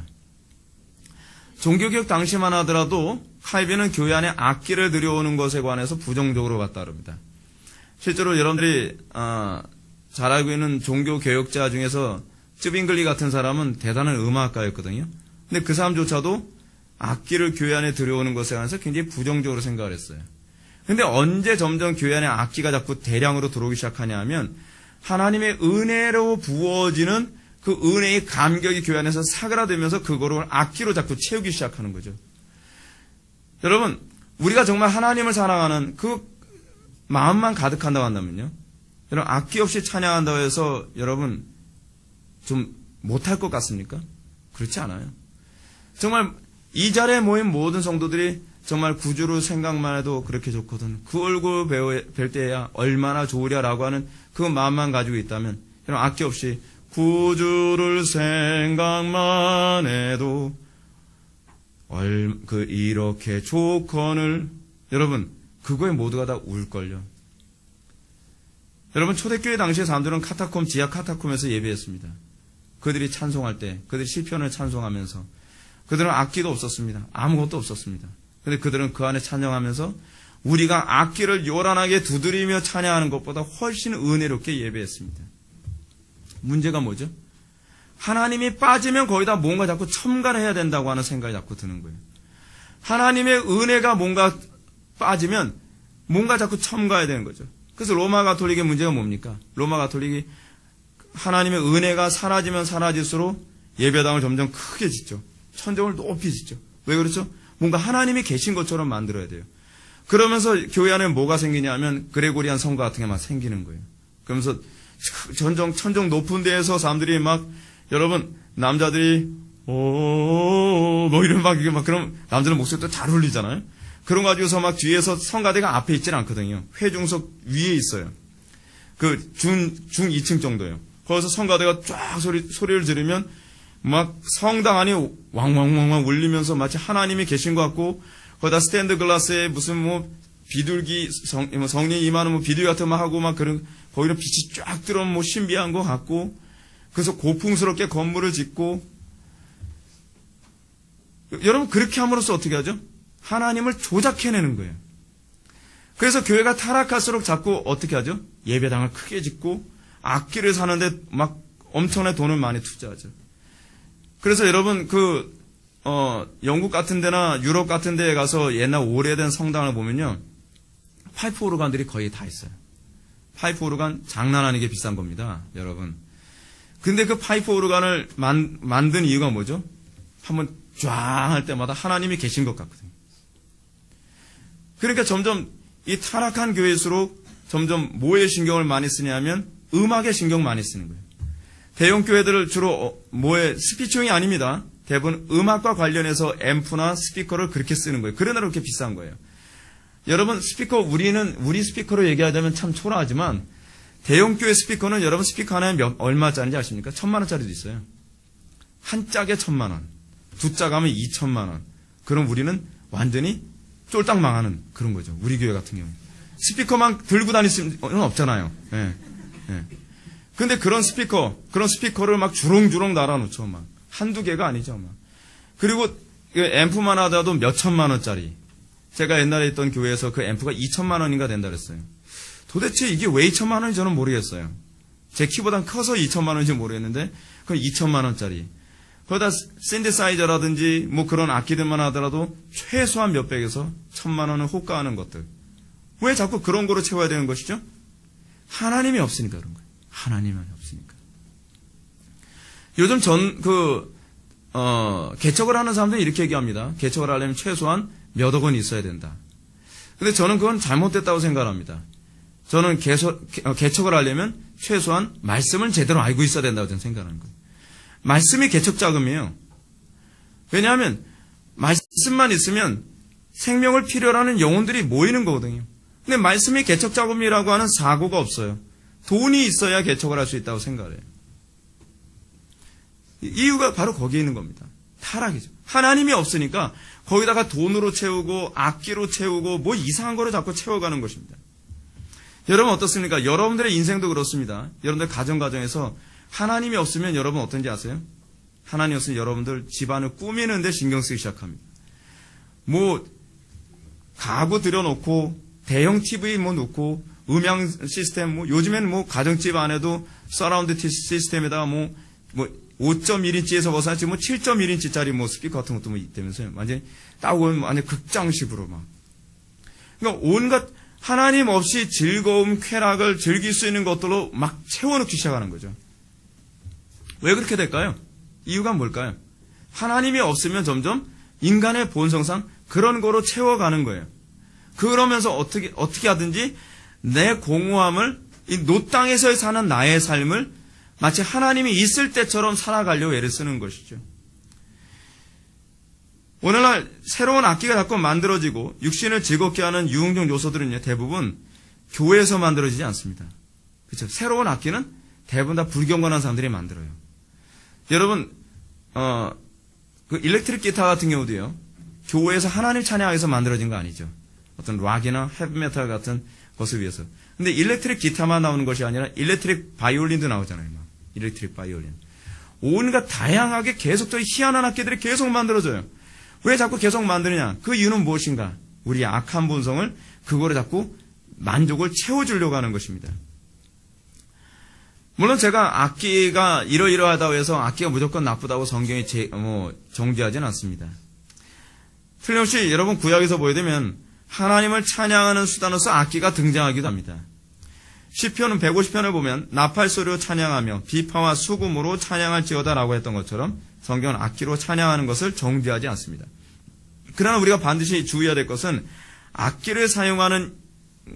종교개혁 당시만 하더라도 칼빈은 교회 안에 악기를 들여오는 것에 관해서 부정적으로 봤다 그럽니다. 실제로 여러분들이 잘 알고 있는 종교개혁자 중에서 쯔빙글리 같은 사람은 대단한 음악가였거든요. 근데 그 사람조차도 악기를 교회 안에 들여오는 것에 관해서 굉장히 부정적으로 생각을 했어요. 근데 언제 점점 교회 안에 악기가 자꾸 대량으로 들어오기 시작하냐 하면 하나님의 은혜로 부어지는 그 은혜의 감격이 교회 안에서 사그라들면서 그거를 악기로 자꾸 채우기 시작하는 거죠. 여러분, 우리가 정말 하나님을 사랑하는 그 마음만 가득한다고 한다면요, 여러분 악기 없이 찬양한다고 해서 여러분 좀 못할 것 같습니까? 그렇지 않아요. 정말 이 자리에 모인 모든 성도들이 정말 구주를 생각만 해도 그렇게 좋거든. 그 얼굴 뵐 때야 얼마나 좋으랴라고 하는 그 마음만 가지고 있다면 여러분 악기 없이 구주를 생각만 해도 이렇게 좋거늘, 여러분 그거에 모두가 다 울걸요. 여러분 초대교회 당시의 사람들은 지하 카타콤에서 예배했습니다. 그들이 찬송할 때 그들이 시편을 찬송하면서 그들은 악기도 없었습니다. 아무것도 없었습니다. 근데 그들은 그 안에 찬양하면서 우리가 악기를 요란하게 두드리며 찬양하는 것보다 훨씬 은혜롭게 예배했습니다. 문제가 뭐죠? 하나님이 빠지면 거기다 뭔가 자꾸 첨가를 해야 된다고 하는 생각이 자꾸 드는 거예요. 하나님의 은혜가 뭔가 빠지면 뭔가 자꾸 첨가해야 되는 거죠. 그래서 로마 가톨릭의 문제가 뭡니까? 로마 가톨릭이 하나님의 은혜가 사라지면 사라질수록 예배당을 점점 크게 짓죠. 천정을 높이 짓죠. 왜 그렇죠? 뭔가 하나님이 계신 것처럼 만들어야 돼요. 그러면서 교회 안에 뭐가 생기냐 하면 그레고리안 성가 같은 게 막 생기는 거예요. 그러면서 천정 높은 데에서 사람들이 막, 여러분, 남자들이, 이런 그럼 남자는 목소리도 잘 울리잖아요? 그런 거 가지고서 막 뒤에서 성가대가 앞에 있질 않거든요. 회중석 위에 있어요. 중 2층 정도예요. 거기서 성가대가 쫙 소리를 지르면 막 성당 안이 왕왕왕왕 울리면서 마치 하나님이 계신 것 같고, 거기다 스탠드 글라스에 무슨 비둘기, 성령 임하는 비둘기 같은 거 하고 막 거기는 빛이 쫙 들어오면 신비한 것 같고, 그래서 고풍스럽게 건물을 짓고, 여러분 그렇게 함으로써 어떻게 하죠? 하나님을 조작해내는 거예요. 그래서 교회가 타락할수록 자꾸 어떻게 하죠? 예배당을 크게 짓고 악기를 사는데 막 엄청난 돈을 많이 투자하죠. 그래서 여러분 영국 같은 데나 유럽 같은 데에 가서 옛날 오래된 성당을 보면요, 파이프 오르간들이 거의 다 있어요. 파이프 오르간 장난 아니게 비싼 겁니다, 여러분. 근데 그 파이프 오르간을 만든 이유가 뭐죠? 한번 쫙 할 때마다 하나님이 계신 것 같거든요. 그러니까 점점 이 타락한 교회일수록 점점 뭐에 신경을 많이 쓰냐면 음악에 신경 많이 쓰는 거예요. 대형 교회들을 주로 스피처용이 아닙니다. 대부분 음악과 관련해서 앰프나 스피커를 그렇게 쓰는 거예요. 그러나 그렇게 비싼 거예요. 여러분 우리 스피커로 얘기하자면 참 초라하지만 대형 교회 스피커는 여러분 스피커 하나에 얼마짜리인지 아십니까? 1,000만 원짜리도 있어요. 한 짝에 1,000만 원. 두 짝 하면 2천만 원. 그럼 우리는 완전히 쫄딱 망하는 그런 거죠. 우리 교회 같은 경우. 스피커만 들고 다닐 수는 없잖아요. 예. 예. 근데 그런 스피커를 막 주렁주렁 달아놓죠. 막. 한두 개가 아니죠. 막. 그리고 앰프만 하더라도 몇 천만 원짜리. 제가 옛날에 있던 교회에서 그 앰프가 2천만 원인가 된다 그랬어요. 도대체 이게 왜 2천만 원인지 저는 모르겠어요. 제 키보다 커서 2천만 원인지 모르겠는데, 그 2천만 원짜리. 거기다 신디사이저라든지 뭐 그런 악기들만 하더라도 최소한 몇백에서 1,000만 원을 호가하는 것들. 왜 자꾸 그런 거로 채워야 되는 것이죠? 하나님이 없으니까 그런 거예요. 하나님이 없으니까. 요즘 개척을 하는 사람들은 이렇게 얘기합니다. 개척을 하려면 최소한 몇억 원 있어야 된다. 근데 저는 그건 잘못됐다고 생각합니다. 저는 개척을 하려면 최소한 말씀을 제대로 알고 있어야 된다고 저는 생각하는 거예요. 말씀이 개척 자금이에요. 왜냐하면 말씀만 있으면 생명을 필요로 하는 영혼들이 모이는 거거든요. 근데 말씀이 개척 자금이라고 하는 사고가 없어요. 돈이 있어야 개척을 할 수 있다고 생각을 해요. 이유가 바로 거기에 있는 겁니다. 타락이죠. 하나님이 없으니까 거기다가 돈으로 채우고 악기로 채우고 뭐 이상한 거로 자꾸 채워가는 것입니다. 여러분 어떻습니까? 여러분들의 인생도 그렇습니다. 여러분들 가정에서 하나님이 없으면 여러분 어떤지 아세요? 하나님 없으면 여러분들 집안을 꾸미는데 신경 쓰기 시작합니다. 뭐 가구 들여놓고 대형 TV 뭐 놓고 음향 시스템 뭐 요즘에는 뭐 가정집 안에도 서라운드 시스템에다가 뭐 5.1인치에서 벗어나 지금 뭐 7.1인치짜리 뭐 스피커 같은 것도 뭐 있다면서요. 완전히 딱 오면 완전 극장식으로 막. 그러니까 온갖 하나님 없이 즐거움, 쾌락을 즐길 수 있는 것들로 막 채워넣기 시작하는 거죠. 왜 그렇게 될까요? 이유가 뭘까요? 하나님이 없으면 점점 인간의 본성상 그런 거로 채워가는 거예요. 그러면서 어떻게 하든지 내 공허함을 이 노땅에서 사는 나의 삶을 마치 하나님이 있을 때처럼 살아가려고 애를 쓰는 것이죠. 오늘날 새로운 악기가 자꾸 만들어지고 육신을 즐겁게 하는 유흥적 요소들은 대부분 교회에서 만들어지지 않습니다. 그렇죠? 새로운 악기는 대부분 다 불경건한 사람들이 만들어요. 여러분, 그 일렉트릭 기타 같은 경우도요, 교회에서 하나님 찬양하기 위해서 만들어진 거 아니죠. 어떤 락이나 헤비메탈 같은 것을 위해서. 근데 일렉트릭 기타만 나오는 것이 아니라 일렉트릭 바이올린도 나오잖아요. 막. 일렉트릭 바이올린. 온갖 다양하게 계속적인 희한한 악기들이 계속 만들어져요. 왜 자꾸 계속 만드느냐? 그 이유는 무엇인가? 우리의 악한 본성을 그거를 자꾸 만족을 채워주려고 하는 것입니다. 물론 제가 악기가 이러이러하다고 해서 악기가 무조건 나쁘다고 성경이 정죄하지는 않습니다. 틀림없이 여러분 구약에서 보게 되면 하나님을 찬양하는 수단으로서 악기가 등장하기도 합니다. 시편 150편을 보면 나팔소리로 찬양하며 비파와 수금으로 찬양할지어다라고 했던 것처럼 성경은 악기로 찬양하는 것을 정죄하지 않습니다. 그러나 우리가 반드시 주의해야 될 것은 악기를 사용하는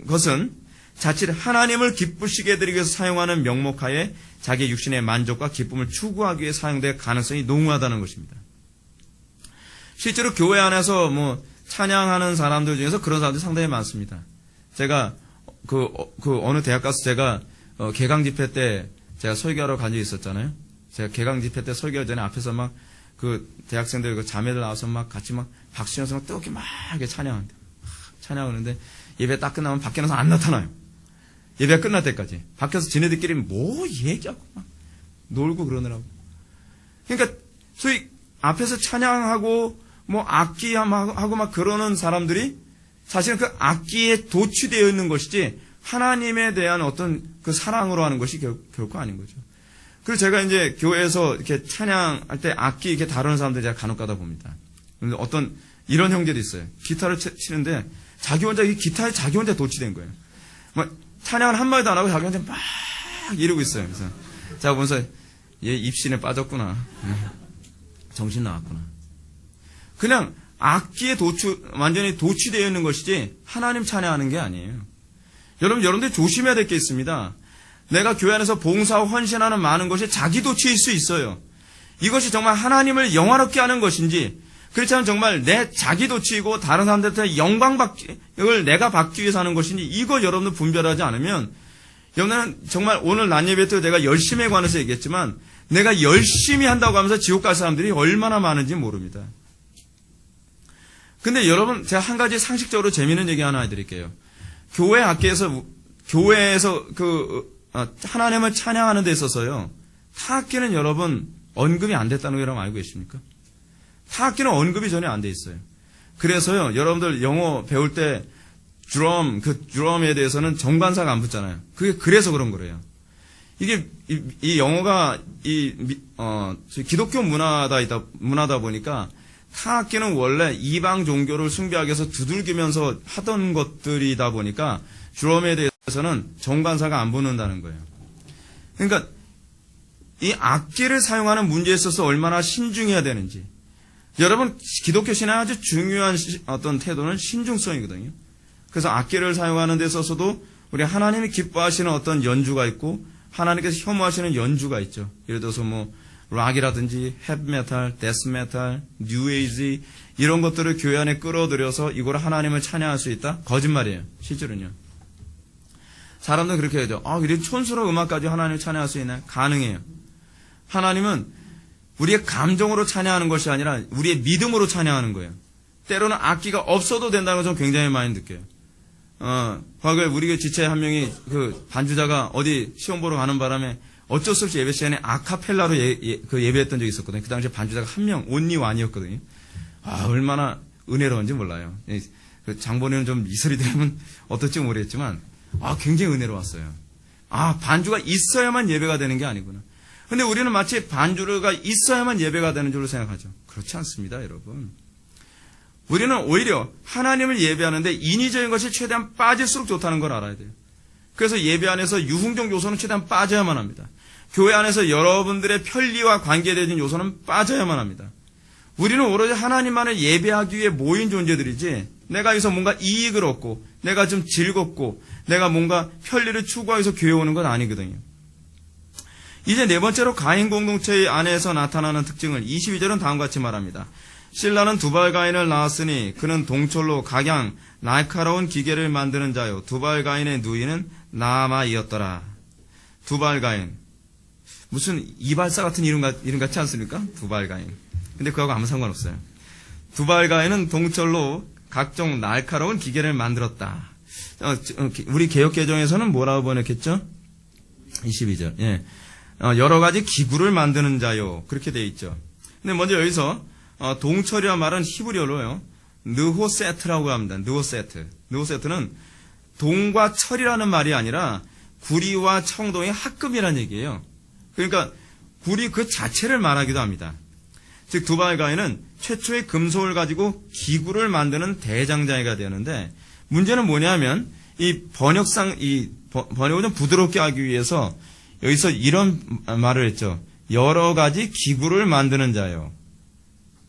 것은 자칫 하나님을 기쁘시게 해드리기 위해서 사용하는 명목하에 자기 육신의 만족과 기쁨을 추구하기 위해 사용될 가능성이 농후하다는 것입니다. 실제로 교회 안에서 찬양하는 사람들 중에서 그런 사람들이 상당히 많습니다. 제가 어느 대학 가서 제가 개강 집회 때 제가 설교하러 간 적이 있었잖아요. 제가 개강 집회 때 설교하기 전에 앞에서 막 그 대학생들 그 자매들 나와서 막 같이 막 박수 치면서 막 뜨겁게 막 이렇게 찬양하는데 예배 딱 끝나면 밖에 나서 안 나타나요. 예배가 끝날 때까지. 밖에서 지네들끼리 뭐 얘기하고 막 놀고 그러느라고. 그러니까 소위 앞에서 찬양하고 악기하고 막 그러는 사람들이 사실은 그 악기에 도취되어 있는 것이지 하나님에 대한 어떤 그 사랑으로 하는 것이 결코 아닌 거죠. 그리고 제가 이제 교회에서 이렇게 찬양할 때 악기 이렇게 다루는 사람들 제가 간혹 가다 봅니다. 그런데 어떤 이런 형제도 있어요. 기타를 치는데 자기 혼자 이 기타에 자기 혼자 도취된 거예요. 찬양을 한마디도 안 하고 자기 혼자 막 이러고 있어요. 그래서 제가 보면서 얘 입신에 빠졌구나. 정신 나갔구나. 그냥 악기에 완전히 도취되어 있는 것이지 하나님 찬양하는 게 아니에요. 여러분들 조심해야 될 게 있습니다. 내가 교회 안에서 봉사하고 헌신하는 많은 것이 자기 도취일 수 있어요. 이것이 정말 하나님을 영화롭게 하는 것인지 그렇지 않으면 정말 내 자기 도취이고 다른 사람들한테 영광을 내가 받기 위해서 하는 것인지 이거 여러분들 분별하지 않으면 여러분은 정말 오늘 낮 예배 때 내가 열심에 관해서 얘기했지만 내가 열심히 한다고 하면서 지옥 갈 사람들이 얼마나 많은지 모릅니다. 근데 여러분, 제가 한 가지 상식적으로 재미있는 얘기 하나 해드릴게요. 교회에서 하나님을 찬양하는 데 있어서요, 타악기는 여러분 언급이 안 됐다는 거 여러분 알고 계십니까? 타악기는 언급이 전혀 안 돼 있어요. 그래서요, 여러분들 영어 배울 때 드럼에 대해서는 정관사가 안 붙잖아요. 그게 그래서 그런 거래요. 이게 이 영어가 기독교 문화다 보니까 타악기는 원래 이방 종교를 숭배하기 위해서 두들기면서 하던 것들이다 보니까 드럼에 대해서는 정관사가 안 붙는다는 거예요. 그러니까 이 악기를 사용하는 문제에 있어서 얼마나 신중해야 되는지. 여러분, 기독교 신앙의 아주 중요한 어떤 태도는 신중성이거든요. 그래서 악기를 사용하는 데 있어서도 우리 하나님이 기뻐하시는 어떤 연주가 있고 하나님께서 혐오하시는 연주가 있죠. 예를 들어서 락이라든지 헤비메탈, 데스메탈, 뉴에이지 이런 것들을 교회 안에 끌어들여서 이걸 하나님을 찬양할 수 있다? 거짓말이에요. 실제로는요. 사람들은 그렇게 하죠. 이런 촌스러운 음악까지 하나님을 찬양할 수 있나요? 가능해요. 하나님은 우리의 감정으로 찬양하는 것이 아니라 우리의 믿음으로 찬양하는 거예요. 때로는 악기가 없어도 된다는 것을 굉장히 많이 느껴요. 과거에 우리 지체 한 명이 반주자가 어디 시험 보러 가는 바람에 어쩔 수 없이 예배 시간에 아카펠라로 예배했던 적이 있었거든요. 그 당시에 반주자가 한 명, 온리 완이었거든요. 얼마나 은혜로운지 몰라요. 장본인은 좀 이설이 되면 어떨지 모르겠지만, 굉장히 은혜로웠어요. 반주가 있어야만 예배가 되는 게 아니구나. 근데 우리는 마치 반주가 있어야만 예배가 되는 줄로 생각하죠. 그렇지 않습니다, 여러분. 우리는 오히려 하나님을 예배하는데 인위적인 것이 최대한 빠질수록 좋다는 걸 알아야 돼요. 그래서 예배 안에서 유흥적 요소는 최대한 빠져야만 합니다. 교회 안에서 여러분들의 편리와 관계되는 요소는 빠져야만 합니다. 우리는 오로지 하나님만을 예배하기 위해 모인 존재들이지, 내가 여기서 뭔가 이익을 얻고 내가 좀 즐겁고 내가 뭔가 편리를 추구하기 위해서 교회 오는 건 아니거든요. 이제 네 번째로 가인 공동체 안에서 나타나는 특징을 22절은 다음과 같이 말합니다. 실라는 두발 가인을 낳았으니 그는 동철로 각양 날카로운 기계를 만드는 자요 두발 가인의 누이는 나아마이었더라. 두발 가인, 무슨 이발사 같은 이름 같지 않습니까? 두발 가인. 근데 그하고 아무 상관없어요. 두발 가인은 동철로 각종 날카로운 기계를 만들었다. 우리 개역개정에서는 뭐라고 번역했죠? 22절. 예. 여러 가지 기구를 만드는 자요. 그렇게 되어 있죠. 근데 먼저 여기서 동철이란 말은 히브리어로요. 느호세트라고 합니다. 느호세트. 느호세트는 동과 철이라는 말이 아니라 구리와 청동의 합금이라는 얘기예요. 그러니까 구리 그 자체를 말하기도 합니다. 즉 두발 가인은 최초의 금속을 가지고 기구를 만드는 대장자가 되는데, 문제는 뭐냐면 이 번역을 좀 부드럽게 하기 위해서 여기서 이런 말을 했죠. 여러 가지 기구를 만드는 자요.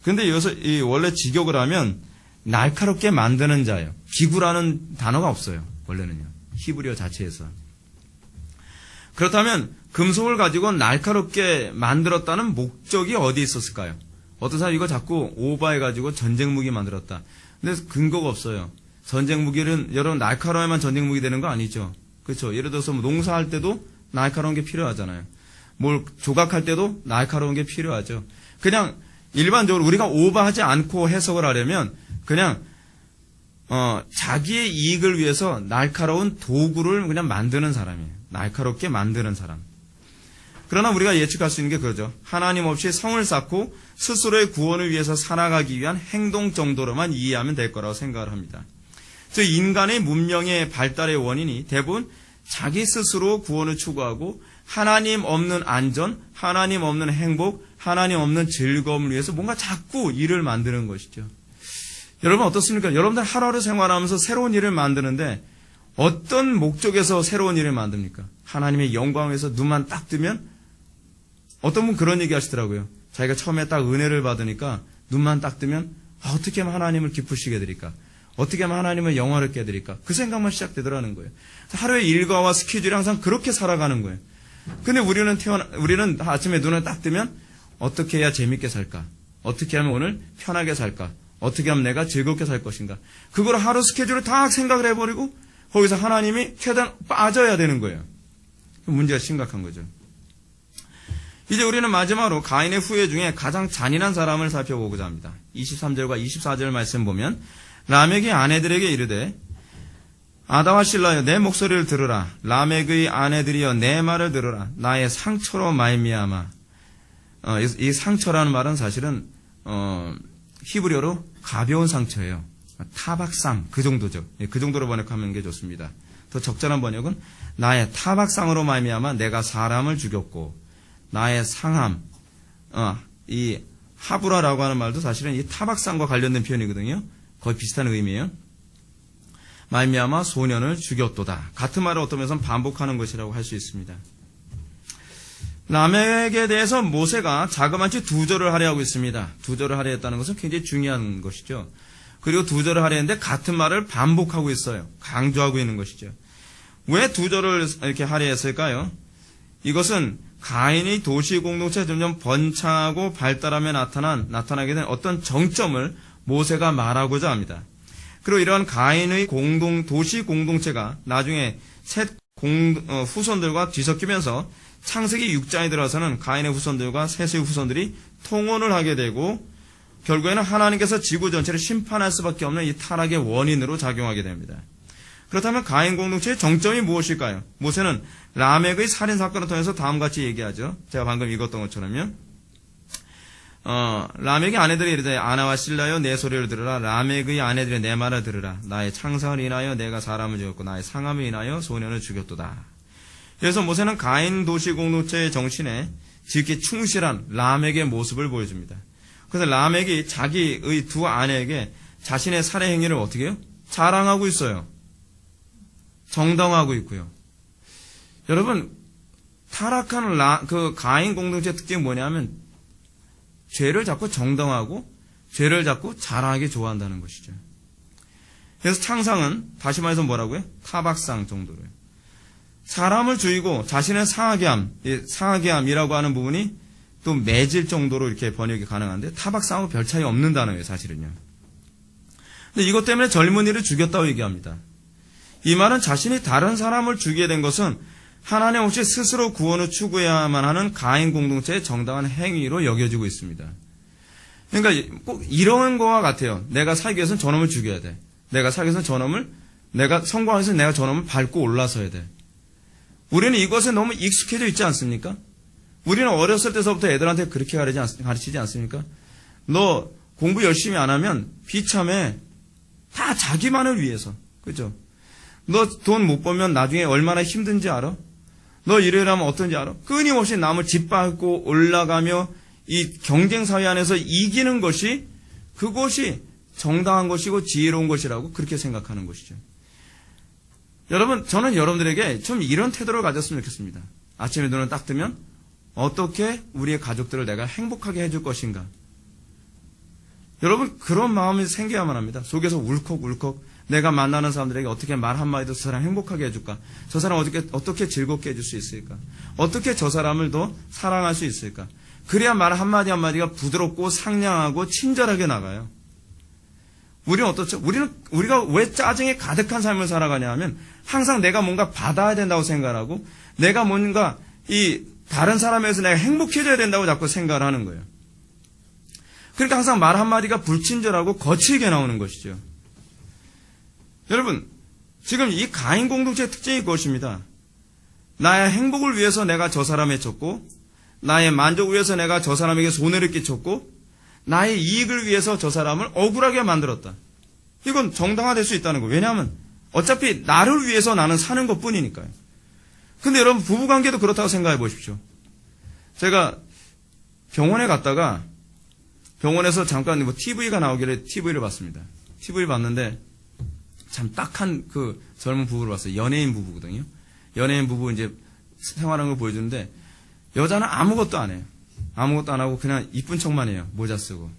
근데 여기서 원래 직역을 하면 날카롭게 만드는 자요. 기구라는 단어가 없어요. 원래는요. 히브리어 자체에서. 그렇다면 금속을 가지고 날카롭게 만들었다는 목적이 어디에 있었을까요? 어떤 사람이 이거 자꾸 오버해가지고 전쟁 무기 만들었다. 근데 근거가 없어요. 전쟁 무기는 여러분 날카로워야만 전쟁 무기 되는 거 아니죠. 그렇죠. 예를 들어서 농사할 때도 날카로운 게 필요하잖아요. 뭘 조각할 때도 날카로운 게 필요하죠. 그냥 일반적으로 우리가 오버하지 않고 해석을 하려면 그냥 자기의 이익을 위해서 날카로운 도구를 그냥 만드는 사람이에요. 날카롭게 만드는 사람. 그러나 우리가 예측할 수 있는 게 그러죠. 하나님 없이 성을 쌓고 스스로의 구원을 위해서 살아가기 위한 행동 정도로만 이해하면 될 거라고 생각을 합니다. 즉 인간의 문명의 발달의 원인이 대부분 자기 스스로 구원을 추구하고 하나님 없는 안전, 하나님 없는 행복, 하나님 없는 즐거움을 위해서 뭔가 자꾸 일을 만드는 것이죠. 여러분 어떻습니까? 여러분들 하루하루 생활하면서 새로운 일을 만드는데 어떤 목적에서 새로운 일을 만듭니까? 하나님의 영광을 위해서 눈만 딱 뜨면 어떤 분 그런 얘기 하시더라고요. 자기가 처음에 딱 은혜를 받으니까 눈만 딱 뜨면 어떻게 하면 하나님을 기쁘시게 해드릴까? 어떻게 하면 하나님을 영화롭게 해드릴까? 그 생각만 시작되더라는 거예요. 하루의 일과와 스케줄이 항상 그렇게 살아가는 거예요. 근데 우리는 아침에 눈을 딱 뜨면 어떻게 해야 재밌게 살까? 어떻게 하면 오늘 편하게 살까? 어떻게 하면 내가 즐겁게 살 것인가? 그걸 하루 스케줄을 다 생각을 해버리고 거기서 하나님이 최대한 빠져야 되는 거예요. 문제가 심각한 거죠. 이제 우리는 마지막으로 가인의 후예 중에 가장 잔인한 사람을 살펴보고자 합니다. 23절과 24절 말씀 보면 라멕이 아내들에게 이르되 아다와 실라여 내 목소리를 들으라. 라멕의 아내들이여 내 말을 들으라. 나의 상처로 말미암아. 이 상처라는 말은 사실은 히브리어로 가벼운 상처예요. 타박상 그 정도죠. 그 정도로 번역하는 게 좋습니다. 더 적절한 번역은 나의 타박상으로 말미암아 내가 사람을 죽였고 나의 상함. 이 하브라라고 하는 말도 사실은 이 타박상과 관련된 표현이거든요. 거의 비슷한 의미예요. 말미암아 소년을 죽였도다. 같은 말을 어떤 면에서는 반복하는 것이라고 할 수 있습니다. 라멕에 대해서 모세가 자그마치 2절을 하려 하고 있습니다. 2절을 하려 했다는 것은 굉장히 중요한 것이죠. 그리고 2절을 하려 했는데 같은 말을 반복하고 있어요. 강조하고 있는 것이죠. 왜 2절을 이렇게 하려 했을까요? 이것은 가인의 도시 공동체가 점점 번창하고 발달하며 나타나게 된 어떤 정점을 모세가 말하고자 합니다. 그리고 이러한 가인의 도시 공동체가 나중에 셋 후손들과 뒤섞이면서 창세기 6장에 들어서는 가인의 후손들과 셋의 후손들이 통혼을 하게 되고 결국에는 하나님께서 지구 전체를 심판할 수밖에 없는 이 타락의 원인으로 작용하게 됩니다. 그렇다면 가인 공동체의 정점이 무엇일까요? 모세는 라멕의 살인사건을 통해서 다음같이 얘기하죠. 제가 방금 읽었던 것처럼요. 라멕의 아내들이 이르되 아나와 실라여 내 소리를 들으라. 라멕의 아내들이 내 말을 들으라. 나의 창상을 인하여 내가 사람을 죽였고 나의 상함을 인하여 소년을 죽였도다. 그래서 모세는 가인 도시 공동체의 정신에 지극히 충실한 라멕의 모습을 보여줍니다. 그래서 라멕이 자기의 두 아내에게 자신의 살해 행위를 어떻게 해요? 자랑하고 있어요. 정당화하고 있고요. 여러분, 타락한 그 가인 공동체의 특징이 뭐냐면 죄를 자꾸 정당화하고 죄를 자꾸 자랑하기 좋아한다는 것이죠. 그래서 창상은 다시 말해서 뭐라고요? 타박상 정도로요. 사람을 죽이고 자신의 상하게 함이라고 하는 부분이 또 매질 정도로 이렇게 번역이 가능한데 타박상하고 별 차이 없는 단어예요, 사실은요. 근데 이것 때문에 젊은이를 죽였다고 얘기합니다. 이 말은 자신이 다른 사람을 죽이게 된 것은 하나님 없이 스스로 구원을 추구해야만 하는 가인 공동체의 정당한 행위로 여겨지고 있습니다. 그러니까 꼭 이런 거와 같아요. 내가 살기 위해서는 저놈을 죽여야 돼. 내가 살기 위해서는 내가 성공하기 위해서 내가 저놈을 밟고 올라서야 돼. 우리는 이것에 너무 익숙해져 있지 않습니까? 우리는 어렸을 때서부터 애들한테 그렇게 가르치지 않습니까? 너 공부 열심히 안 하면 비참해. 다 자기만을 위해서. 그죠? 너 돈 못 벌면 나중에 얼마나 힘든지 알아? 너 이래라면 어떤지 알아? 끊임없이 남을 짓밟고 올라가며 이 경쟁사회 안에서 이기는 것이 그것이 정당한 것이고 지혜로운 것이라고 그렇게 생각하는 것이죠. 여러분, 저는 여러분들에게 좀 이런 태도를 가졌으면 좋겠습니다. 아침에 눈을 딱 뜨면 어떻게 우리의 가족들을 내가 행복하게 해줄 것인가. 여러분, 그런 마음이 생겨야만 합니다. 속에서 울컥울컥 내가 만나는 사람들에게 어떻게 말 한마디도 저 사람 행복하게 해줄까? 저 사람 어떻게 즐겁게 해줄 수 있을까? 어떻게 저 사람을 더 사랑할 수 있을까? 그래야 말 한마디 한마디가 부드럽고 상냥하고 친절하게 나가요. 우리는 어떻죠? 우리가 왜 짜증에 가득한 삶을 살아가냐 하면 항상 내가 뭔가 받아야 된다고 생각하고 내가 뭔가 이 다른 사람에서 내가 행복해져야 된다고 자꾸 생각을 하는 거예요. 그러니까 항상 말 한마디가 불친절하고 거칠게 나오는 것이죠. 여러분, 지금 이 가인 공동체의 특징이 그것입니다. 나의 행복을 위해서 내가 저 사람에 쳤고 나의 만족을 위해서 내가 저 사람에게 손해를 끼쳤고 나의 이익을 위해서 저 사람을 억울하게 만들었다. 이건 정당화될 수 있다는 거예요. 왜냐하면 어차피 나를 위해서 나는 사는 것뿐이니까요. 근데 여러분, 부부관계도 그렇다고 생각해 보십시오. 제가 병원에 갔다가 병원에서 잠깐 TV가 나오길래 TV를 봤습니다. TV를 봤는데 참 딱한 그 젊은 부부를 봤어요. 연예인 부부거든요. 연예인 부부 이제 생활하는 걸 보여주는데 여자는 아무것도 안 해요. 아무것도 안 하고 그냥 이쁜 척만 해요. 모자 쓰고.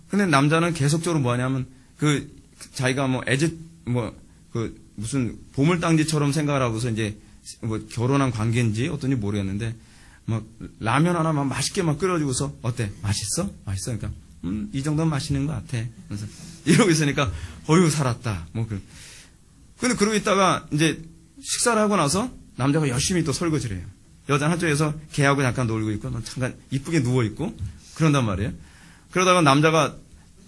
근데 남자는 계속적으로 뭐 하냐면 자기가 무슨 보물당지처럼 생각을 하고서 이제 결혼한 관계인지 어떤지 모르겠는데 막 라면 하나 막 맛있게 막 끓여주고서 어때? 맛있어? 맛있어? 그러니까 이 정도는 맛있는 것 같아. 그래서 이러고 있으니까 어휴 살았다. 근데 그러고 있다가 이제 식사를 하고 나서 남자가 열심히 또 설거지를 해요. 여자는 한쪽에서 걔하고 잠깐 놀고 있고 잠깐 이쁘게 누워있고 그런단 말이에요. 그러다가 남자가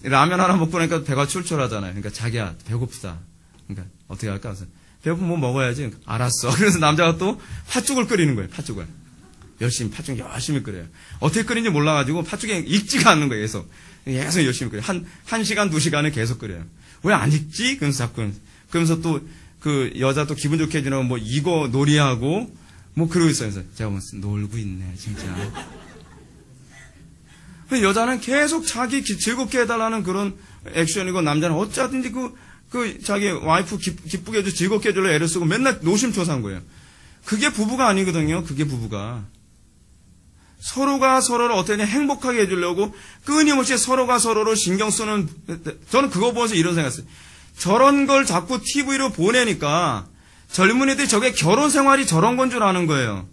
라면 하나 먹고 나니까 배가 출출하잖아요. 그러니까 자기야 배고프다. 그러니까 어떻게 할까? 그래서 배고프면 뭐 먹어야지. 알았어. 그래서 남자가 또 팥죽을 끓이는 거예요. 팥죽을. 팥죽 열심히 끓여요. 어떻게 끓인지 몰라가지고 팥죽이 익지가 않는 거예요. 계속 열심히 끓여요. 한 시간, 2시간을 계속 끓여요. 왜 안 익지? 그러면서 또 그 여자 또 기분 좋게 해주려고 뭐 이거 놀이하고 뭐 그러고 있어요. 그래서 제가 보면서 놀고 있네, 진짜. 여자는 계속 자기 즐겁게 해달라는 그런 액션이고 남자는 어쩌든지 자기 와이프 기쁘게 해주고 즐겁게 해주려고 애를 쓰고 맨날 노심초사한 거예요. 그게 부부가 아니거든요. 그게 부부가. 서로가 서로를 어떻게 행복하게 해주려고 끊임없이 서로가 서로를 신경 쓰는, 저는 그거 보면서 이런 생각했어요. 저런 걸 자꾸 TV로 보내니까 젊은이들이 저게 결혼 생활이 저런 건 줄 아는 거예요.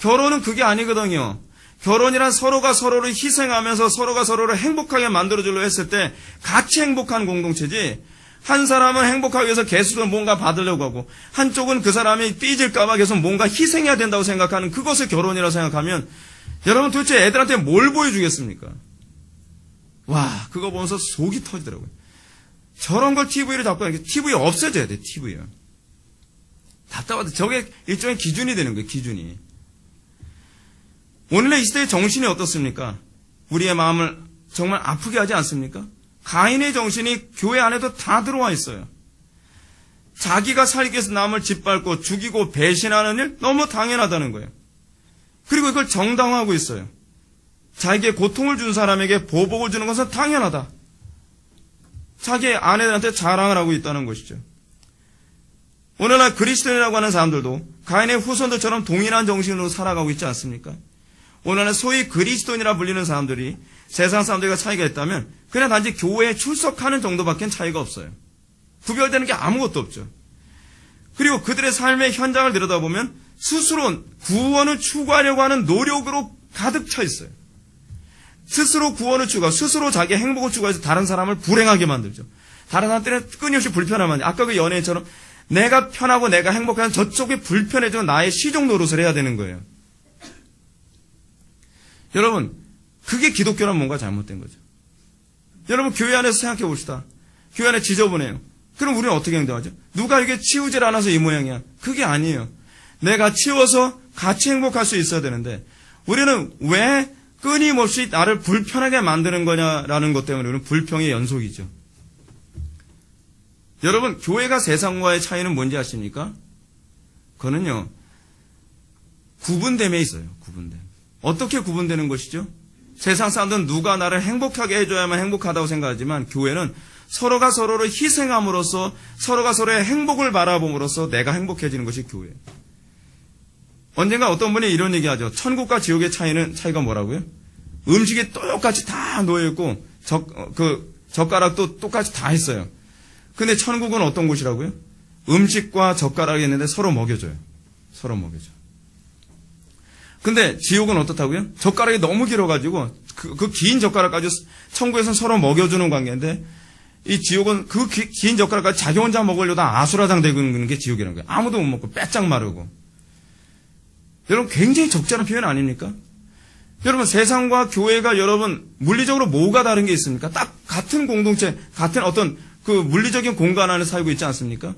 결혼은 그게 아니거든요. 결혼이란 서로가 서로를 희생하면서 서로가 서로를 행복하게 만들어주려고 했을 때 같이 행복한 공동체지, 한 사람은 행복하기 위해서 계속 뭔가 받으려고 하고 한쪽은 그 사람이 삐질까봐 계속 뭔가 희생해야 된다고 생각하는 그것을 결혼이라고 생각하면 여러분 도대체 애들한테 뭘 보여주겠습니까? 와, 그거 보면서 속이 터지더라고요. 저런 걸 TV로 잡고 하니까 TV 없애줘야 돼, TV요. 답답하다. 저게 일종의 기준이 되는 거예요, 기준이. 오늘의 이 시대의 정신이 어떻습니까? 우리의 마음을 정말 아프게 하지 않습니까? 가인의 정신이 교회 안에도 다 들어와 있어요. 자기가 살기 위해서 남을 짓밟고 죽이고 배신하는 일 너무 당연하다는 거예요. 그리고 이걸 정당화하고 있어요. 자기에게 고통을 준 사람에게 보복을 주는 것은 당연하다. 자기의 아내들한테 자랑을 하고 있다는 것이죠. 오늘날 그리스도인이라고 하는 사람들도 가인의 후손들처럼 동일한 정신으로 살아가고 있지 않습니까? 오늘날 소위 그리스도인이라 불리는 사람들이 세상 사람들과 차이가 있다면 그냥 단지 교회에 출석하는 정도밖에 차이가 없어요. 구별되는 게 아무것도 없죠. 그리고 그들의 삶의 현장을 들여다보면 스스로 구원을 추구하려고 하는 노력으로 가득 차 있어요. 스스로 구원을 추구하고 스스로 자기의 행복을 추구해서 다른 사람을 불행하게 만들죠. 다른 사람들은 끊임없이 불편하게 만들죠. 아까 그 연예인처럼 내가 편하고 내가 행복하면 저쪽이 불편해지고 나의 시종 노릇을 해야 되는 거예요. 여러분, 그게 기독교란 뭔가 잘못된 거죠. 여러분, 교회 안에서 생각해 봅시다. 교회 안에 지저분해요. 그럼 우리는 어떻게 행동하죠? 누가 이게 치우질 않아서 이 모양이야. 그게 아니에요. 내가 치워서 같이 행복할 수 있어야 되는데 우리는 왜 끊임없이 나를 불편하게 만드는 거냐라는 것 때문에 우리는 불평의 연속이죠. 여러분, 교회가 세상과의 차이는 뭔지 아십니까? 그거는요, 구분됨에 있어요. 구분됨. 어떻게 구분되는 것이죠? 세상 사람들은 누가 나를 행복하게 해줘야만 행복하다고 생각하지만 교회는 서로가 서로를 희생함으로써 서로가 서로의 행복을 바라봄으로써 내가 행복해지는 것이 교회예요. 언젠가 어떤 분이 이런 얘기하죠. 천국과 지옥의 차이가 뭐라고요? 음식이 똑같이 다 놓여있고 젓가락도 똑같이 다 있어요. 근데 천국은 어떤 곳이라고요? 음식과 젓가락이 있는데 서로 먹여줘요. 서로 먹여줘. 근데 지옥은 어떻다고요? 젓가락이 너무 길어가지고 그 긴 젓가락 가지고 천국에서는 서로 먹여주는 관계인데 이 지옥은 그 긴 젓가락까지 자기 혼자 먹으려다 아수라장 되고 있는 게 지옥이라는 거예요. 아무도 못 먹고 빼짝 마르고. 여러분, 굉장히 적절한 표현 아닙니까? 여러분, 세상과 교회가 여러분 물리적으로 뭐가 다른 게 있습니까? 딱 같은 공동체, 같은 어떤 그 물리적인 공간 안에 살고 있지 않습니까?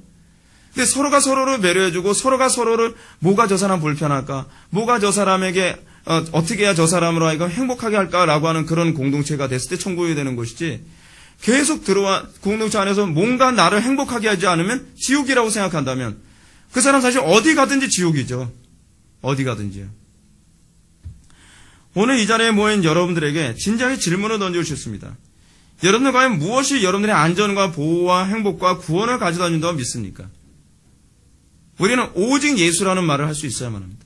근데 서로가 서로를 배려해주고 서로가 서로를 뭐가 저 사람 불편할까? 뭐가 저 사람에게 어떻게 해야 저 사람으로 하여금 행복하게 할까라고 하는 그런 공동체가 됐을 때 천국이 되는 것이지, 계속 들어와 공동체 안에서 뭔가 나를 행복하게 하지 않으면 지옥이라고 생각한다면 그 사람 사실 어디 가든지 지옥이죠. 어디 가든지요. 오늘 이 자리에 모인 여러분들에게 진지하게 질문을 던지고 싶습니다. 여러분들 과연 무엇이 여러분들의 안전과 보호와 행복과 구원을 가져다 준다고 믿습니까? 우리는 오직 예수라는 말을 할 수 있어야만 합니다.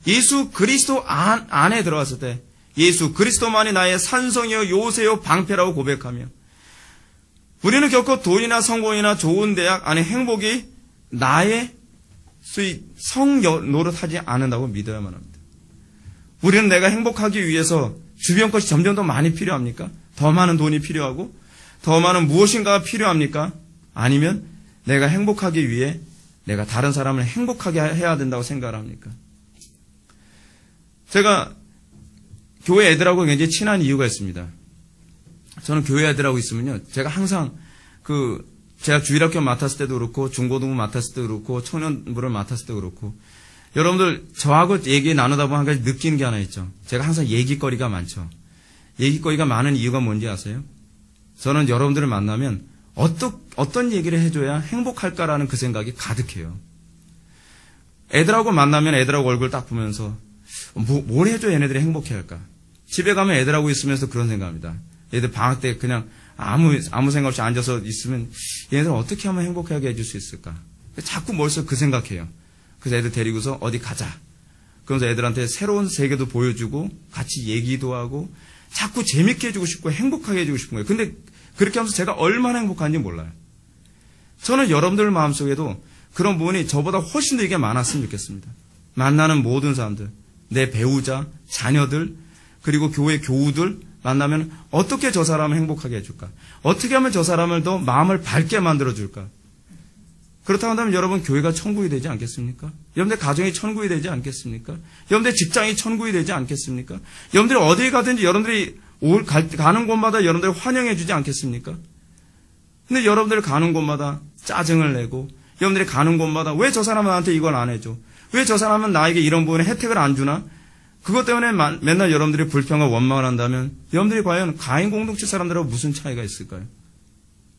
예수 그리스도 안에 들어갔을 때 예수 그리스도만이 나의 산성이요 요새요 방패라고 고백하며 우리는 결코 돈이나 성공이나 좋은 대학 안에 행복이 나의 성 노릇하지 않는다고 믿어야만 합니다. 우리는 내가 행복하기 위해서 주변 것이 점점 더 많이 필요합니까? 더 많은 돈이 필요하고 더 많은 무엇인가가 필요합니까? 아니면 내가 행복하기 위해 내가 다른 사람을 행복하게 해야 된다고 생각을 합니까? 제가 교회 애들하고 굉장히 친한 이유가 있습니다. 저는 교회 애들하고 있으면요, 제가 항상 제가 주일학교 맡았을 때도 그렇고, 중고등부 맡았을 때도 그렇고, 청년부를 맡았을 때도 그렇고, 여러분들 저하고 얘기 나누다 보면 한 가지 느끼는 게 하나 있죠. 제가 항상 얘기거리가 많죠. 얘기거리가 많은 이유가 뭔지 아세요? 저는 여러분들을 만나면 어떤 얘기를 해줘야 행복할까라는 그 생각이 가득해요. 애들하고 만나면 애들하고 얼굴 딱 보면서 뭘 해줘야 얘네들이 행복해할까? 집에 가면 애들하고 있으면서 그런 생각합니다. 얘들 방학 때 그냥 아무 생각 없이 앉아서 있으면 얘네들 어떻게 하면 행복하게 해줄 수 있을까? 자꾸 머릿속에 그 생각해요. 그래서 애들 데리고서 어디 가자. 그러면서 애들한테 새로운 세계도 보여주고 같이 얘기도 하고 자꾸 재밌게 해주고 싶고 행복하게 해주고 싶은 거예요. 근데 그렇게 하면서 제가 얼마나 행복한지 몰라요. 저는 여러분들 마음속에도 그런 부분이 저보다 훨씬 더 이게 많았으면 좋겠습니다. 만나는 모든 사람들, 내 배우자, 자녀들, 그리고 교회 교우들 만나면 어떻게 저 사람을 행복하게 해줄까? 어떻게 하면 저 사람을 더 마음을 밝게 만들어줄까? 그렇다고 한다면 여러분 교회가 천국이 되지 않겠습니까? 여러분들 가정이 천국이 되지 않겠습니까? 여러분들 직장이 천국이 되지 않겠습니까? 여러분들이 어디에 가든지 여러분들이 가는 곳마다 여러분들을 환영해 주지 않겠습니까? 근데 여러분들이 가는 곳마다 짜증을 내고 여러분들이 가는 곳마다 왜 저 사람은 나한테 이걸 안 해줘? 왜 저 사람은 나에게 이런 부분에 혜택을 안 주나? 그것 때문에 맨날 여러분들이 불평과 원망을 한다면 여러분들이 과연 가인 공동체 사람들하고 무슨 차이가 있을까요?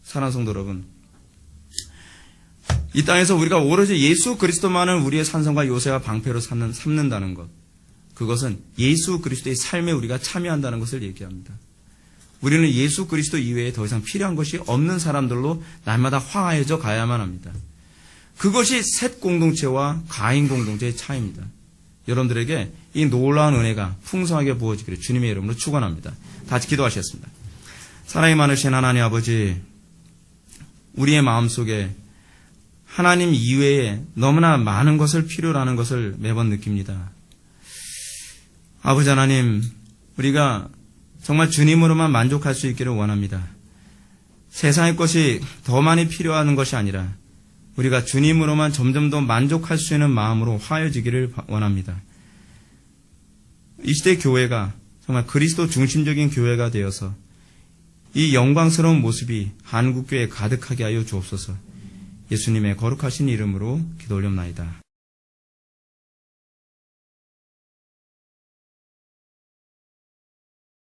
사랑하는 성도 여러분, 이 땅에서 우리가 오로지 예수 그리스도만을 우리의 산성과 요새와 방패로 삼는다는 것, 그것은 예수 그리스도의 삶에 우리가 참여한다는 것을 얘기합니다. 우리는 예수 그리스도 이외에 더 이상 필요한 것이 없는 사람들로 날마다 화해져 가야만 합니다. 그것이 셋 공동체와 가인 공동체의 차이입니다. 여러분들에게 이 놀라운 은혜가 풍성하게 부어지기를 주님의 이름으로 축원합니다. 다시 기도하시겠습니다. 사랑이 많으신 하나님 아버지, 우리의 마음속에 하나님 이외에 너무나 많은 것을 필요로 하는 것을 매번 느낍니다. 아버지 하나님, 우리가 정말 주님으로만 만족할 수 있기를 원합니다. 세상의 것이 더 많이 필요한 것이 아니라 우리가 주님으로만 점점 더 만족할 수 있는 마음으로 화해지기를 원합니다. 이 시대 교회가 정말 그리스도 중심적인 교회가 되어서 이 영광스러운 모습이 한국교회에 가득하게 하여 주옵소서. 예수님의 거룩하신 이름으로 기도 올려옵나이다.